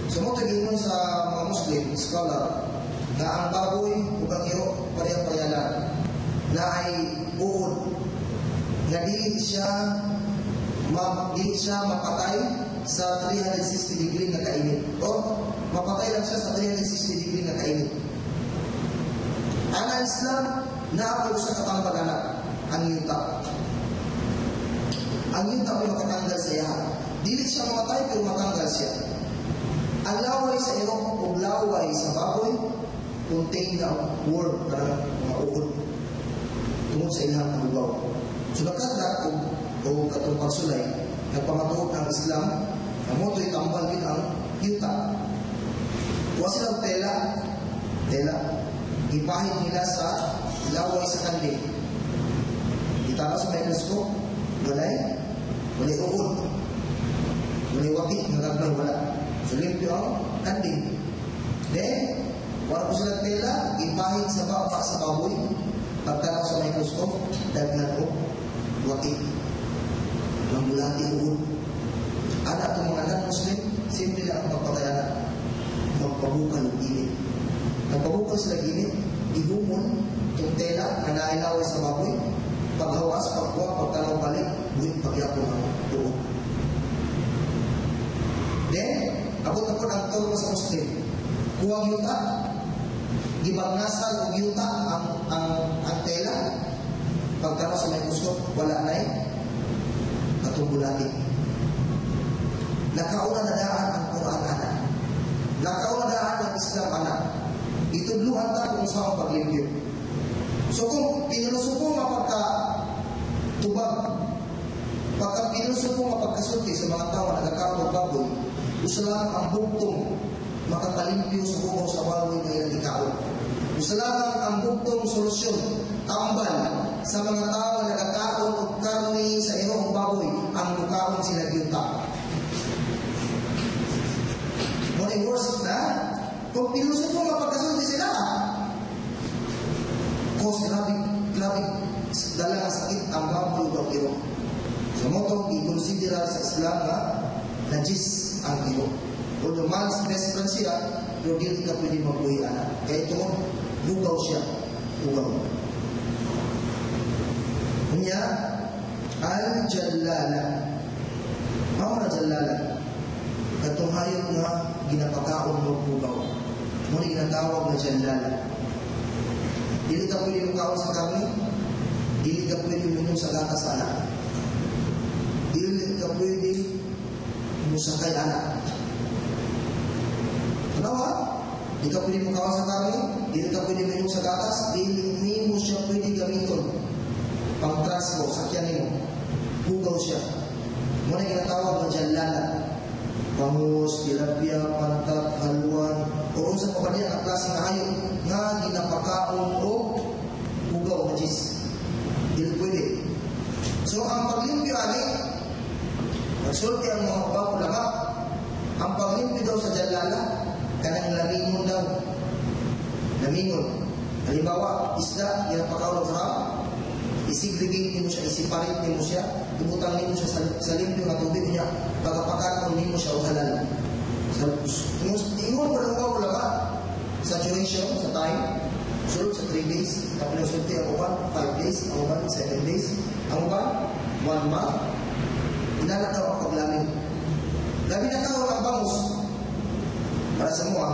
So mo taginon sa mga Muslim scholar na ang baboy o ang giro pareha-parehalan na ay uod na dili siya mapatay sa 360 degree na kainit. O mapatay lang siya sa 360 degree na kainit. Ang Islam na sa katambagan ang yuta. Ang yuta ay makatanggal sa iya. Dili siya mamatay pero matanggal siya. Ang laway sa iro o laway sa baboy contain na word na mga uod tungkol sa ilang lugaw. So nakadlat o katong pagsulay, nagpamatuod ng Islam, ang moto'y tambal din ang yuta. Kuha silang tela, ipahid nila sa laway sa kandil. Itara sa microscope, walay uod, walay wakit, nagagbay, wala. So limpyo ang kandil. Then, wala ko silang tela, ipahid sa baba sa baboy, pagtanaw sa microscope, dagnan ko, wakit. Ang bulati uod. Anak itong mga non-Muslim, simple lang ang pagpatayanan. Magpabukal ng init. Nagpabukal sila init, ihumon itong tela na nailaway sa baboy. Paghawas, pagkuha, pagtanaw balik, buwit pagyapon ang uod. Then, abot na po ang turno sa Muslim. Kuwag yuta, gibagnasan o yuta ang tela. Pagtanaw sa may microscope, wala na atong bulati. Nakauna na daan ang Quran anak. Nakauna daan ang Islam anak. Itudluhan ta kung saan paglimpyo. So kung pinusupo nga pagka-tubag, pagka pinusupo nga pagkasulti sa mga tao na nagkakaroon baboy, usalang ang buktong makakalimpyo sa bukaw sa baboy na ilang ikaon. Usalang ang buktong solusyon, tambal sa mga tao na nagkakaroon o karni sa irong baboy, ang mukaon sila yuta. Muna worst na, kung pinusupo nga pagkasulti sila, kung grabe dala nga sakit ang baboy o iro. So mo itong i-considera sa Islam na najis ang iro. Although man's best friend siya, pero di ka pwede mag-uwi anak. Kaya ito, lugaw siya. Lugaw. Kunya, al-jallala. Mga jallala. Katong hayop nga ginapakaon mo lugaw. Muna ginatawag na jallala. Dili ka pwede mukaon sa karne, dili ka pwede minum sa gatas anak, dili ka pwede musakay anak. Kanawa, di ka pwede mukaon sa karne, dili ka pwede minum sa gatas, dili mo siya pwede gamiton pang transpo, sakyan mo, hugaw siya. Muna ginatawag ng jalala, bangus, tilapia, pantat, haluan, o sa papadya ang klaseng hayop nga ginapakaon o hugaw na jis. Dili pwede. So ang paglimpyo ani, nagsulti ang mga bago lama, ang paglimpyo daw sa jalala, kanang lamingon daw. Lamingon. Halimbawa, isda, ginapakaon ng haram, isigligate mo siya, isiparit mo siya, ibutang mo siya sa limpyo na tubig niya, pagkapakaon mo siya o halal. Ingon pa lang bago lama, saturation sa time, sulod sa 3 days, tapos sulti ang uban, 5 days, ang uban, 7 days, ang uban, 1 month, inalataw ang paglamin. Labi na tao ang bangus, para sa mga,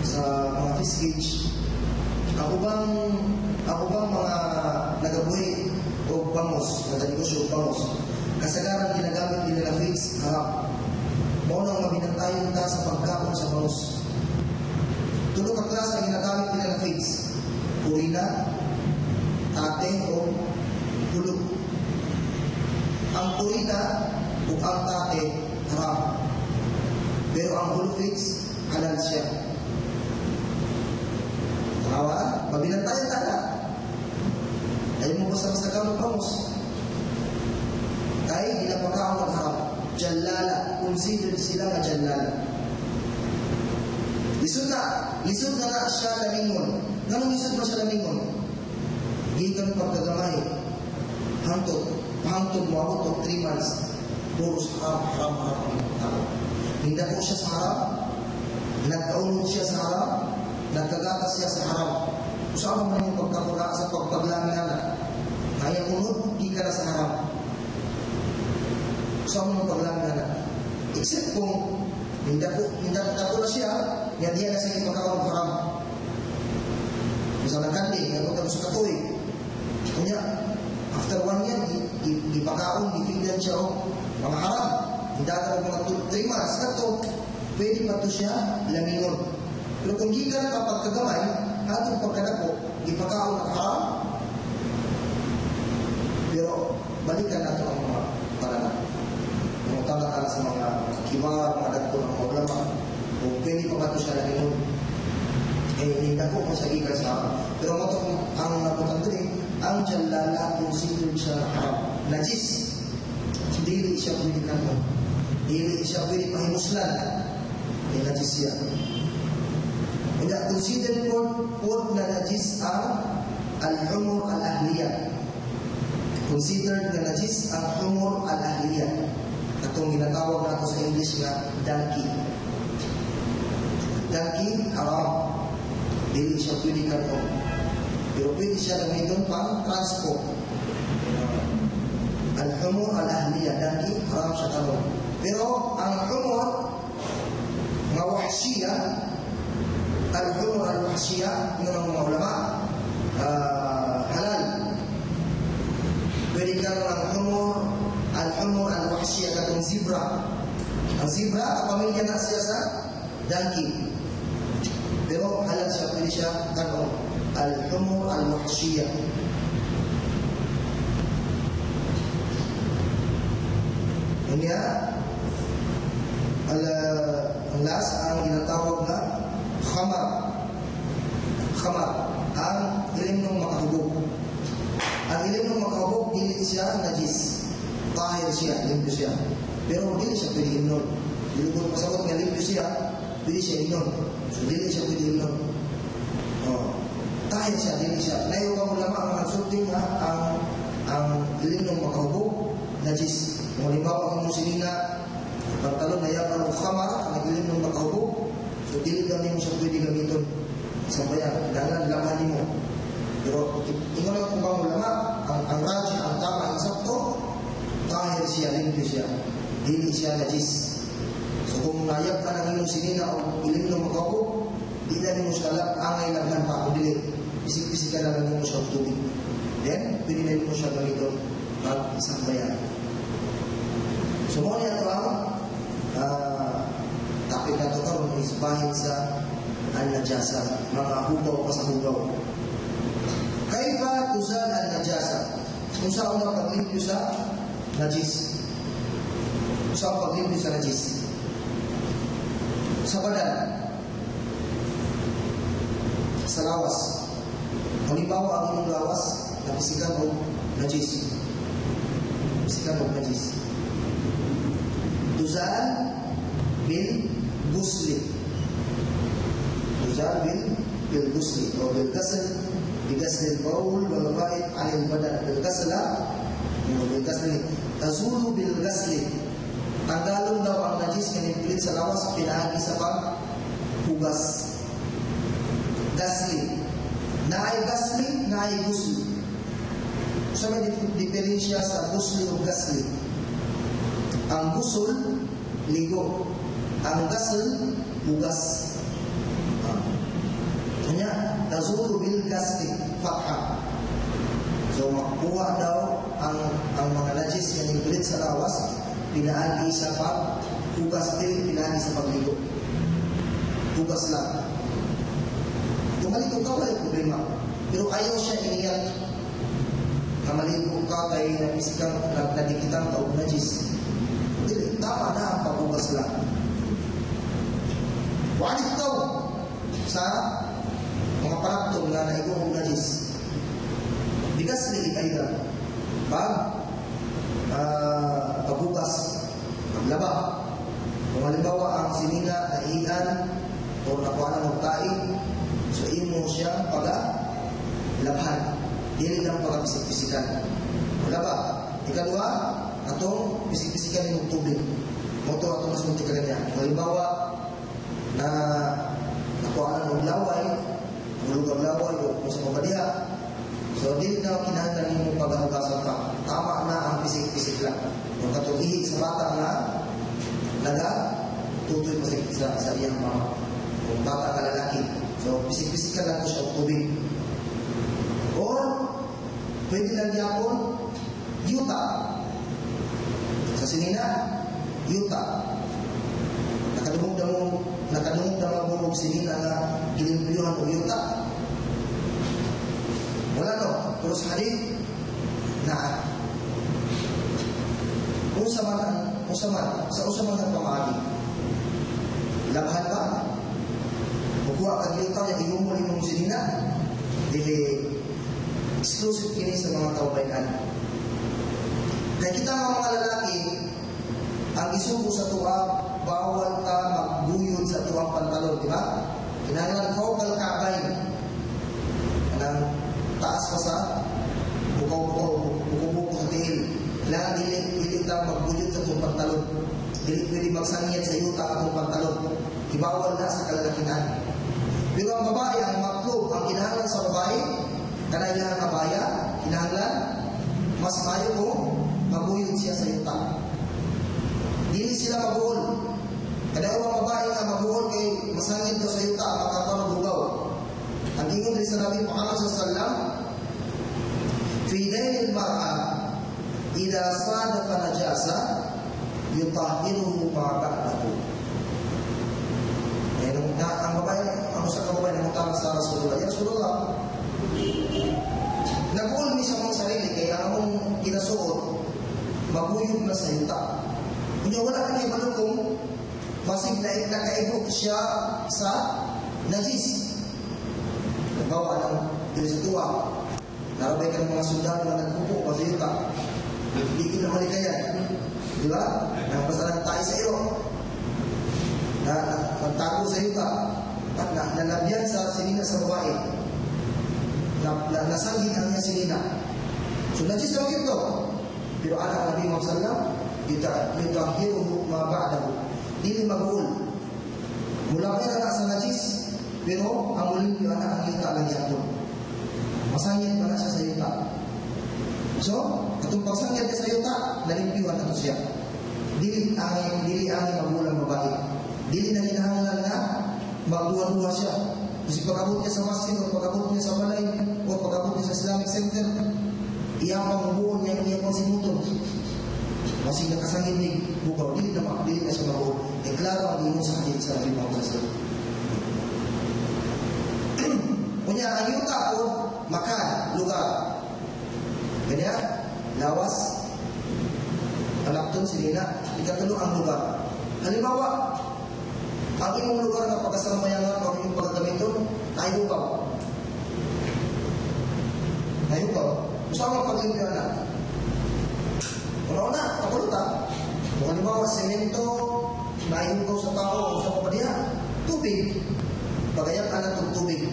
sa mga fish cage, ako bang mga nagabuhi o bangus, natanegosyo o bangus, kasagaran ginagamit nila na feeds, harap. Maunang mabinantayon ta sa pagkaon sa bangus. Tulog ang klase ang ginagamit nila na feeds, purina, ate o hulog. Ang purina o ang tate, haram. Pero ang hulog feeds, halal siya. Tawa, mabinantayon ta na. Ayaw mo basta-basta gamit bangus. Kaya ginapakaon ng haram. Jalala, considered sila nga jalala. Lisod na siya lamingon. Ganong lisod ba siya lamingon? Gikan pagkagamay. Hangtod mo ako to 3 months. Puros haram. Hindi ko siya sa haram. Nagkaunod siya sa haram. Nagkagatas siya sa haram. Usama mo yung pagkakura sa pagpaglamin na. Kaya unod, di ka na sa haram. Usama mo yung paglamin na. Except kung hindi ko na siya, yan diyan na sa yung pagkakawang haram. Misalnya kandi, yan ko sa katuig. Kanya, after 1 year, ipakaon, ipigdan siya o mga haram. Hindi ka mga 3 months. Kato, pwede pa to siya lamingon. Pero kung di ka na kapagkagamay, atong pagkadako, ipakaon ng haram. Pero, balikan nato ang mga paranan. Yung tala-tala sa mga kibar, mga dagko ng mga ulama, kung pwede pa ba ito siya lamingon. Hindi ko kung sa gikan sa haram. Pero ang naputang din, ang jalala considered siya haram. Najis. Dili siya pwede kanon. Dili siya pwede pahimuslan. Najis siya. Hindi, considered food na najis ang al-humur al-ahliyah. Considered na najis ang humur al-ahliyah. Itong ginatawag na ito sa English nga donkey. Donkey, haram. Dili siya pwede kanon. Pero pwede siya gamiton pang transport. Al-humur al-ahliyah, donkey, haram siya kanon. Pero ang humur, nga wahsiyah, al-humur al-wahsiyah, yun ang mga ulama, halal. Pwede ka ng al-humur al-wahsiyah katong zebra. Ang zebra, kapamilya na siya sa donkey. Pero halal siya, pwede siya katong al-humur al-wahsiyah. Kanya, ang last, ang ginatawag na khamar. Ang ilim ng makahubog. Ang ilim ng makahubog, dili siya najis. Tahir siya, limpyo siya. Pero dili siya pwede inom. Dili ko pasabot nga limpyo siya, pwede siya inom. So dili siya pwede inom. Tahir siya, dili siya. Ngayon ka mo lamang ang nagsulting ang ilim ng makahubog, najis. Kung halimbawa kung sinina, pantalon na yapan o khamar, nagilim ng makahubog, so dili daw mo siya pwede gamiton. Sampayan, laman mo. Pero ingon lang kung ba mo lama, ang raji, ang tama, ang sakto, tahir siya, limpyo siya. Dili siya najis. So kung nayap ka ng iyong sinina o ilim ng makahubog, di na mo siya angay laghan pa, kung dili. Bisik-bisikan na lang mo siya tubig. Then, pwede na mo siya ganito mag-sambayan. So, mo niya ito ang topic na ito karoon is bahin sa an-najasa, mga hugaw pa sa hugaw. Kaifa tuzal an-najasa? Kung saan ang paglimpyo sa najis. Kung saan ang paglimpyo sa najis. Sa badan. Sa lawas. Halimbawa ang inyong lawas, napisikan o najis. Napisikan o najis. Tuzal bil gusli. Tuzal bil gusli. O bil gasl. Bigasl al-bawl wal ra'id al badan. Bil gasla. Bil gasli. Tazulu bil gasli. Tanggalon daw ang najis na nipilit sa lawas, pinahagi sa paghugas. Gasli. Naay gasli, naay gusli. Sa may diferensya sa gusli o gasli. Ang gusul, ligo. Ang gasl, hugas. Kanya, tazulu bil gasli, fatha. So, makuha daw ang mga najis na nipilit sa lawas, pinaagi sa paghugas din, pinaagi sa pagligo. Hugas lang. Kung maligo ka, wala problema. Pero ayaw siya iniyak na maligo ka kay napisikang nadikitan ka o najis. Hindi, tama na ang paghugas lang. Walit daw sa mga paraktong na naigo o najis. Bigas na ikailan. Paghugas, paglaba. Kung halimbawa ang sinina na iyan o nakuha ng magtain, so imo siya labhan. Dili lang pagkapisik-pisikan. Paglaba. Ikadua, atong pisik-pisikan yung tubig. Moto atong mas muntikan niya. Kung halimbawa na nakuha ng laway, laway o kung sa pabadiha, so, di na kinahanglan yung paghahugasan pa. Tama na ang pisik-pisik lang. Yung katulihi sa bata na tutoy pa sa iyang mama. Yung bata ka lalaki. So, pisik-pisik lang ko siya tubig. Or, pwede lang yapon, yuta. Sa sinina, yuta. Nakadungog na mabulog sinina na gilimpiyuhan o yuta. Wala no, pero sa hadith na sa usaman ng pamaagi. Labhan ba? Magkuha ka dito yung iumuli mong sinina. Dili exclusive kini sa mga kaubayan. Kaya kita mga lalaki, ang isuko sa tuwa, bawal ka magbuyod sa tuwang pantalon, di ba? Kinahanglan focal kabay. Anang taas pa sa buko-buko sa tiil. Kailangan dili lang magbuyod sa itong pantalon. Dili pwede magsangyan sa yuta atong pantalon. Ibawal na sa kalalakihan. Pero ang babae, ang maklub, ang kinahanglan sa babae, kanailangan kabaya, kinahanglan, mas mayo kung magbuyod siya sa yuta. Dili sila magbuhol. Kada ang babae nga magbuhol kay masangyan daw sa yuta, makakaroon bugaw. Ang ingon din sa Nabi Muhammad sallallahu fi dayn al-mar'a idza sadafa najasa yutahhiruhu ma ba'dahu. Ang babae, ang usa ka babae na mutama sa Rasulullah. Ya Rasulullah, nagbuhol ni sa mong sarili kaya among kinasuot mabuyog na sa yuta. Kung wala ka niya balong kung masig na nakaibog siya sa najis. Bawa ng diri sa tuwa. Narabay ka ng mga sundalo na nagpupo sa yuta. Hindi ka na malikayan. Di ba? Nagpasalang tayo sa iyo. Nagtago sa yuta. At nalabyan sa sinina sa babae. Nasangin ang niya sinina. So, najis na ito. Pero anak Nabi Muhammad sallam, yutahiruhu ma ba'dahu. Dili magbuhol. Mula ka na sa najis, pero ang muling yung anak ang yuta lang yapon. Masangyan pa na siya sa yuta. So, katong pagsangyan niya sa yuta, nalimpiyuhan na ito siya. Dili angin magbulang babae. Dili na hinahanglan na magduwa-duwa siya. Kasi pag-abot niya sa masjid, o pag-abot niya sa balay, o pag-abot niya sa Islamic Center, iyang pangbuon niya, iyang pangsimuton. Masih nakasangin ni bukaw, dili na siya mabuon. E klaro ang ingon sa hadith sa Nabi Muhammad sallallahu alaihi wasallam. Punya ang yuta po, makan, lugar. Kanya, lawas, alapton, silina, ikatulo ang lugar. Halimbawa, ang imong lugar na pagkasamayangan o imong pagkagamiton, nayukaw. Nayukaw. Usama paglimpyo na. Una-una, pakuluta. Kung halimbawa, semento, nayukaw sa tao, usama pa diya, tubig. Pagayang anak ng tubig.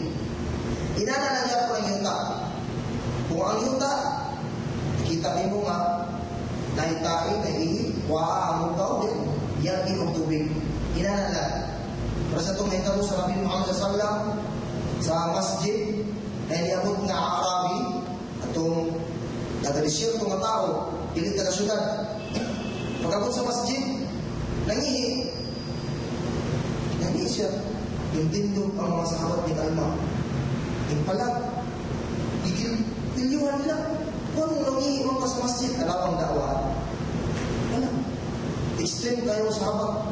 Inana na niya po ang yuta. Kung ang yuta, kita mo nga, naitain, naihi, ang utaw din, yan ang tubig. Inana na. Para sa itong mahitabo sa Nabi Muhammad sallallahu sa masjid, ay niabot nga Arabi, atong nagalisir itong mga tao, pilit na syudad. Pag-abot sa masjid, nangihi siya. Intindog ang mga sahabat ni Kalma. Yung pala, pilyuhan nila. Kung nangihi mo pa sa masjid, alapang dakwaan. Wala. Extreme kayo sahabat.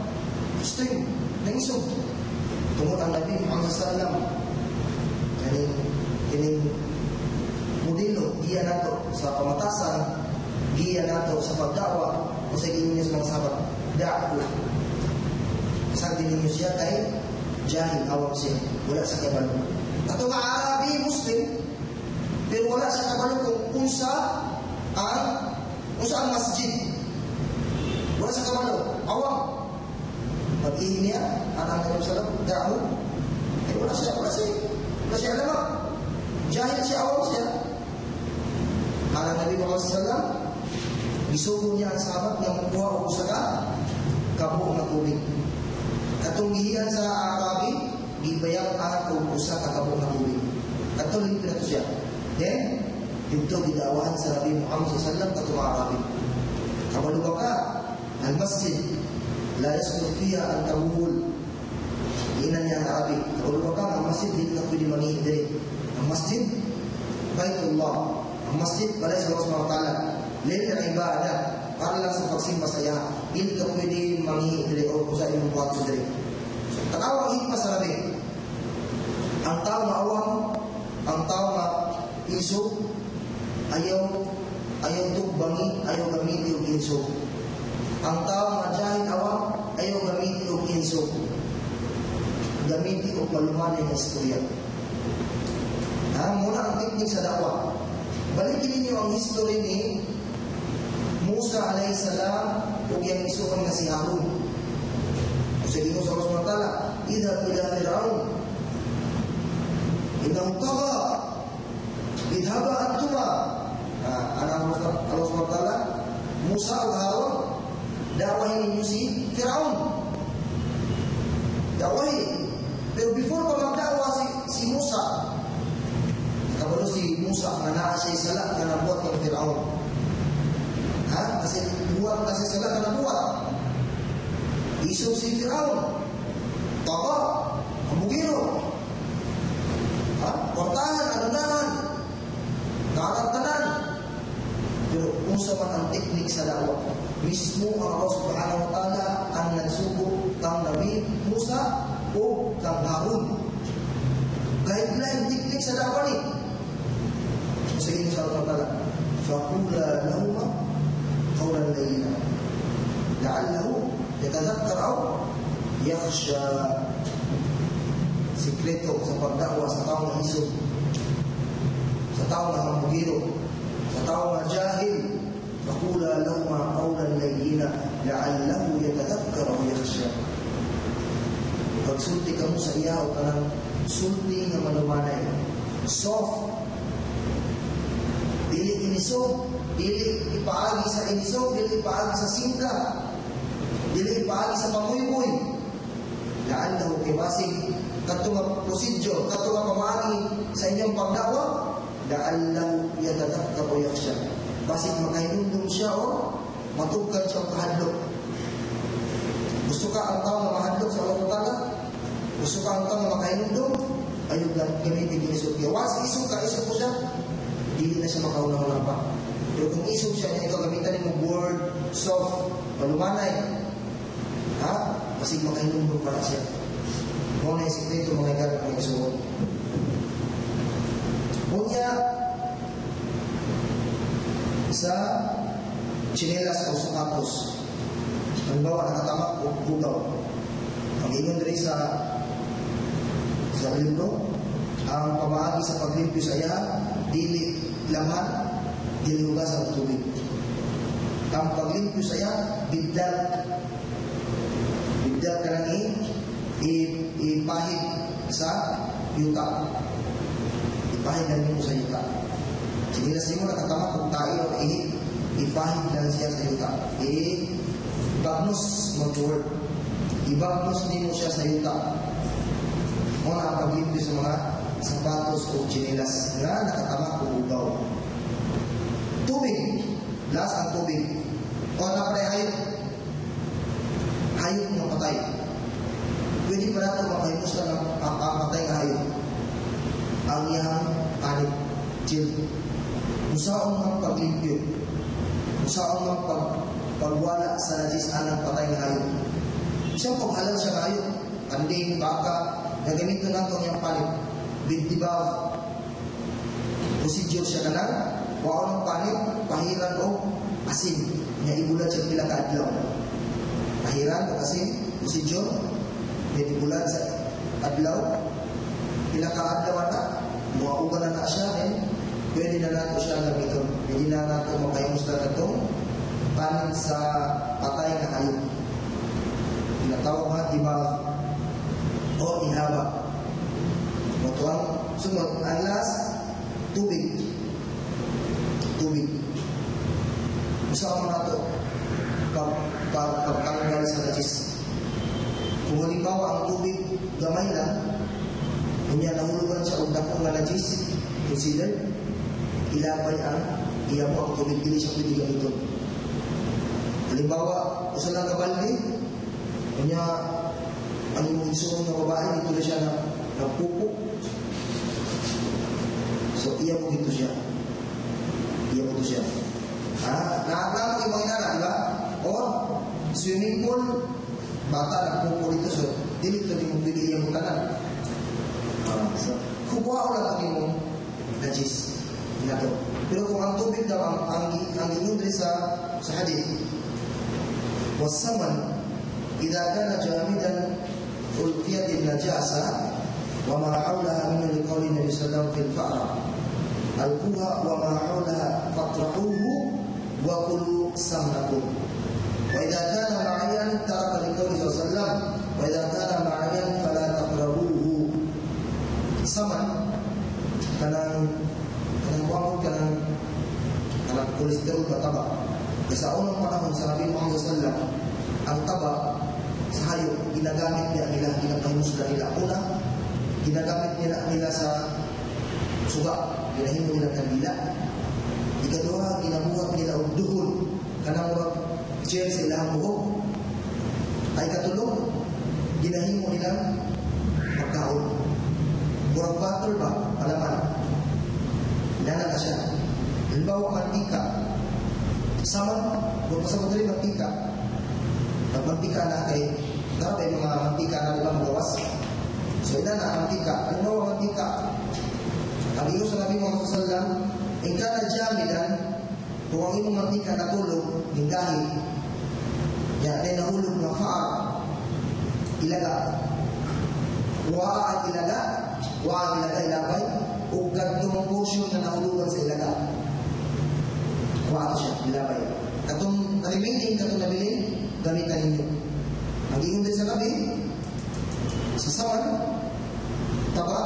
Extreme. Nangisog. Tungod ang Nabi Muhammad sallallahu kining modelo, giya nato sa pamatasan, giya nato sa pagdawa, o sa ginyo sa mga sahabat. Da'o. Kasag din ninyo siya kay jahil, awam siya. Wala sa kabalo. Ato nga Arabi, Muslim, pero wala sa kabalo kung unsa ang masjid. Wala sa kabalo. Awam. Pag-ihin niya, ang Nabi sallam, da'o. Wala siya alam. Jahil siya, awam siya. Ang Nabi Muhammad sallam, gisugo niya ang sahabat nga makuha o usaga, kabuo na tubig. Katunggihan sa Arabi, gibayang ang usa ka kabuo na tubig. Katuloy na to siya. Then, ito gidawahan sa Nabi Muhammad sallallahu alaihi wasallam katong Arabi. Kabaluga ka, ang masjid, la yasqut fiha ang tawul. Inan niya ang Arabi. Kabaluga ka, ang masjid, hindi na pwede mangihin diri. Ang masjid, Baitullah. Ang masjid, balay sa Allah subhanahu wa ta'ala. Lain na ibadah, para lang sa pagsimba sa iya. Hindi ka pwede mangihin diri o kung sa imong buhat sa diri. So, tanawa ang hikmah sa Nabi. Ang tao na awam, ang tao na isog, ayaw tugbangi, ayaw gamiti o insog. Ang tao na jahil awam, ayaw gamiti o insog. Gamiti o palumanay na istorya. Muna ang teknik sa dakwa. Balikin ninyo ang history ni Musa alayhi salam o yung isuon nga si Harun. Sige mo sa Allah subhanahu wa ta'ala, idhab ila Fir'aun. Innahu tagha. Idhaba antuma. Allah subhanahu wa ta'ala, Musa o Harun, dakwahin ninyo si Fir'aun. Dakwahin. Pero before pa magdakwa si Musa, kabalo si Musa na naa siya sala na nabuhat ng Fir'aun. Kasi buhat kasi sala na nabuhat. Isog si Fir'aun. Taka, ambugiro. Portahan, anunahan. Kakagtanan. Pero kung sa man ang teknik sa dawa, mismo ang Allah subhanahu wa ta'ala ang nagsugo kang Nabi Musa o kang Harun. Guideline teknik sa dawa ni. Sige mo sa Allah ta'ala, فَقُولَا لَهُمَا قَوْلًا لَيِّنًا لَعَلَّهُ يَتَذَكَّرُ أَوْ يَخْشَى. Sikreto sa pagdakwa sa taong na isog, sa taong na hambugiro, sa taong na jahil. فَقُولَا لَهُمَا قَوْلًا لَيِّنًا لَعَلَّهُ يَتَذَكَّرُ أَوْ يَخْشَى. Pagsulti ka mo sa iyaw, kanang sulti nga malumanay, soft. Dili inisog, dili ipaagi sa inisog, dili ipaagi sa singka, dili ipaagi sa pamuyboy. Laan daw kay basig kadto nga prosedure, kadto nga pamaagi sa inyong pagdakwa, laan daw yatadakka o yaksya. Basig makahinundong siya o matugkan siya kahadlok. Gusto ka ang tao na mahadlok sa Allah Ta'ala? Gusto ka ang tao na makahinundong? ayaw gamitin yung isog. Kaya once isog po siya, hindi na siya makaunang-unang pa. Pero kung isog siya, niya ito gamitan mo word, soft, malumanay. Ha? Masig makahinumbong para siya. Muna yung sikreto mga igat ng isugot. Unya, sa chinelas o sapatos. Halimbawa, nakatamak o butaw. Ang ingon rin sa libro, ang pamaagi sa paglimpyo sa iya, dili laman, dili hugas ang tubig. Ang paglimpyo sa iya, bigdal ka nang ipahid sa yuta. Ipahid lang mo sa yuta. Sinilas mo nakatamak kung tayo, ipahid lang siya sa yuta. Ibagnos mag-word. Ibagnos din mo siya sa yuta. Muna ang paglimpyo sa mga sapatos o chinilas na nakatamak o ugaw. Tubig. Last ang tubig. O napatay hayop. Hayop na patay. Pwede pa natin makahimusta ng patay na hayop. Ang iyang anit. Chill. Musaon ng paglimpyo. Musaon ng pagwala sa najis anang patay na hayop. Isang paghalal siya na hayop. Anding, baka, nagamit na nato niyang palit. Bidibab. Procedure siya ka na. Wao ng palit, pahiran o asin. Niya ibulat siya pila kaadlaw. Pahiran o asin, procedure. Niya ibulat sa adlaw. Pila kaadlaw na. Muaugan na siya. Pwede na nato siya gamiton. Pwede na nato makahimusta na ito. Palit sa patay na hayop. Tinatawag nga dibab o ihaba. Ito ang sunod. Ang last, tubig. Tubig. Usawa mga ito pagtanggal sa najis. Kung halimbawa ang tubig gamay lang, kunya nahulugan siya o dakong na najis, consider, ilabay ang ihaba ang tubig, hindi siya pwede gamiton. Halimbawa, usa lang kabalde, kunya ang isunod na babae, dito na siya nagpupo. So, iya mo dito siya. Iya mo dito siya. Nakakala mo ibang inana, di ba? O, swimming pool, bata nagpupo dito. So, dito din mo pwede iya mo tanan. So, kukuha ko lang kami mo najis. Inato. Pero kung ang tubig daw, ang inundri sa hadith, wasaman, idha kana jamidan ulqiyat an-najasa wa ma hawlaha min liqawli Nabi sallallahu alaihi wasallam fil fa'ra alquha wa ma hawlaha fatrahuhu wa kulu samnakum wa idha kana ma'ayan taraka liqawli sallallahu alaihi wasallam wa idha kana ma'ayan fala taqrabuhu. Saman kanang wamod kanang kolesterol ba taba. Sa unang panahon sa Nabi Muhammad sallallahu alaihi wasallam, ang taba sa hayop, ginagamit nila, ginapahimusda nila. Una, ginagamit nila sa suga, ginahimo nila kandila. Ikadua, ginabuhat nila og duhol, kanang murag chair sa ilang buhok. Ay katulong, ginahimo nila pagkaon. Murag butter ba? Palaman. Nana ka siya. Halimbawa, mantika. Sama, kung pasabot rin mantika. Nagmantika na kay dapat mga mantika na diba magawas. So ina na mantika. Ano ba mantika? Ang iyo sa Nabi Muhammad sallallahu alaihi wasallam, ika na jamidan, kung ang imong mantika natulog, hindahi, yan ay nahulog na faar, ilaga. Waa ang ilaga ilabay, o gantong portion na nahulugan sa ilaga. Waa siya, ilabay. Katong remaining, katong nabiling, gamitan ninyo. Ang ingon din sa gabi, sa sawan, taba,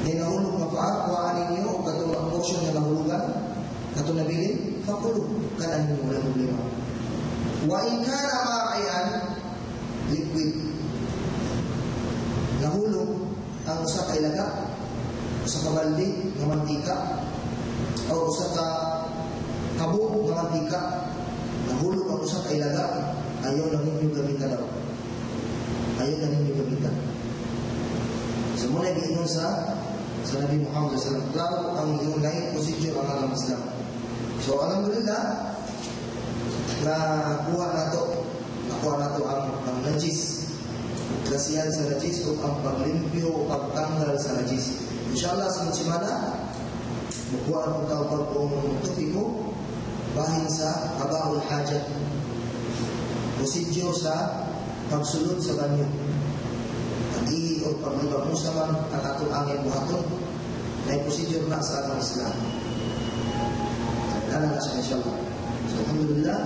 ay nahulog na faar, kuhaan ninyo, o katong portion na nahulugan, katong nabiling, fakulog, kanan ninyo, wala problema. Wa in kana ma'ayan, liquid. Nahulog ang usa ka ilaga, usa ka balde ng mantika, o usa ka kabog ng mantika, nahulog ang usa ka ilaga, ayaw na ninyo gamitan daw. Ayaw na ninyo gamitan. Semua diingon sa Nabi Muhammad SAW. Klaro ang iyong lain posisyon ang alam Islam. So alhamdulillah na nakuha na to ang najis. Kasihan sa najis o ang paglimpyo o pagtanggal sa najis. Inshallah sa semana makuha ang pagkakong topiko bahin sa abahul hajat. Prosedure sa pagsulod sa banyo. Pag-ihi o paglibag mo sa man ang atong angin buhaton. May prosedure na sa atong Islam. Kailangan na siya inshallah. So alhamdulillah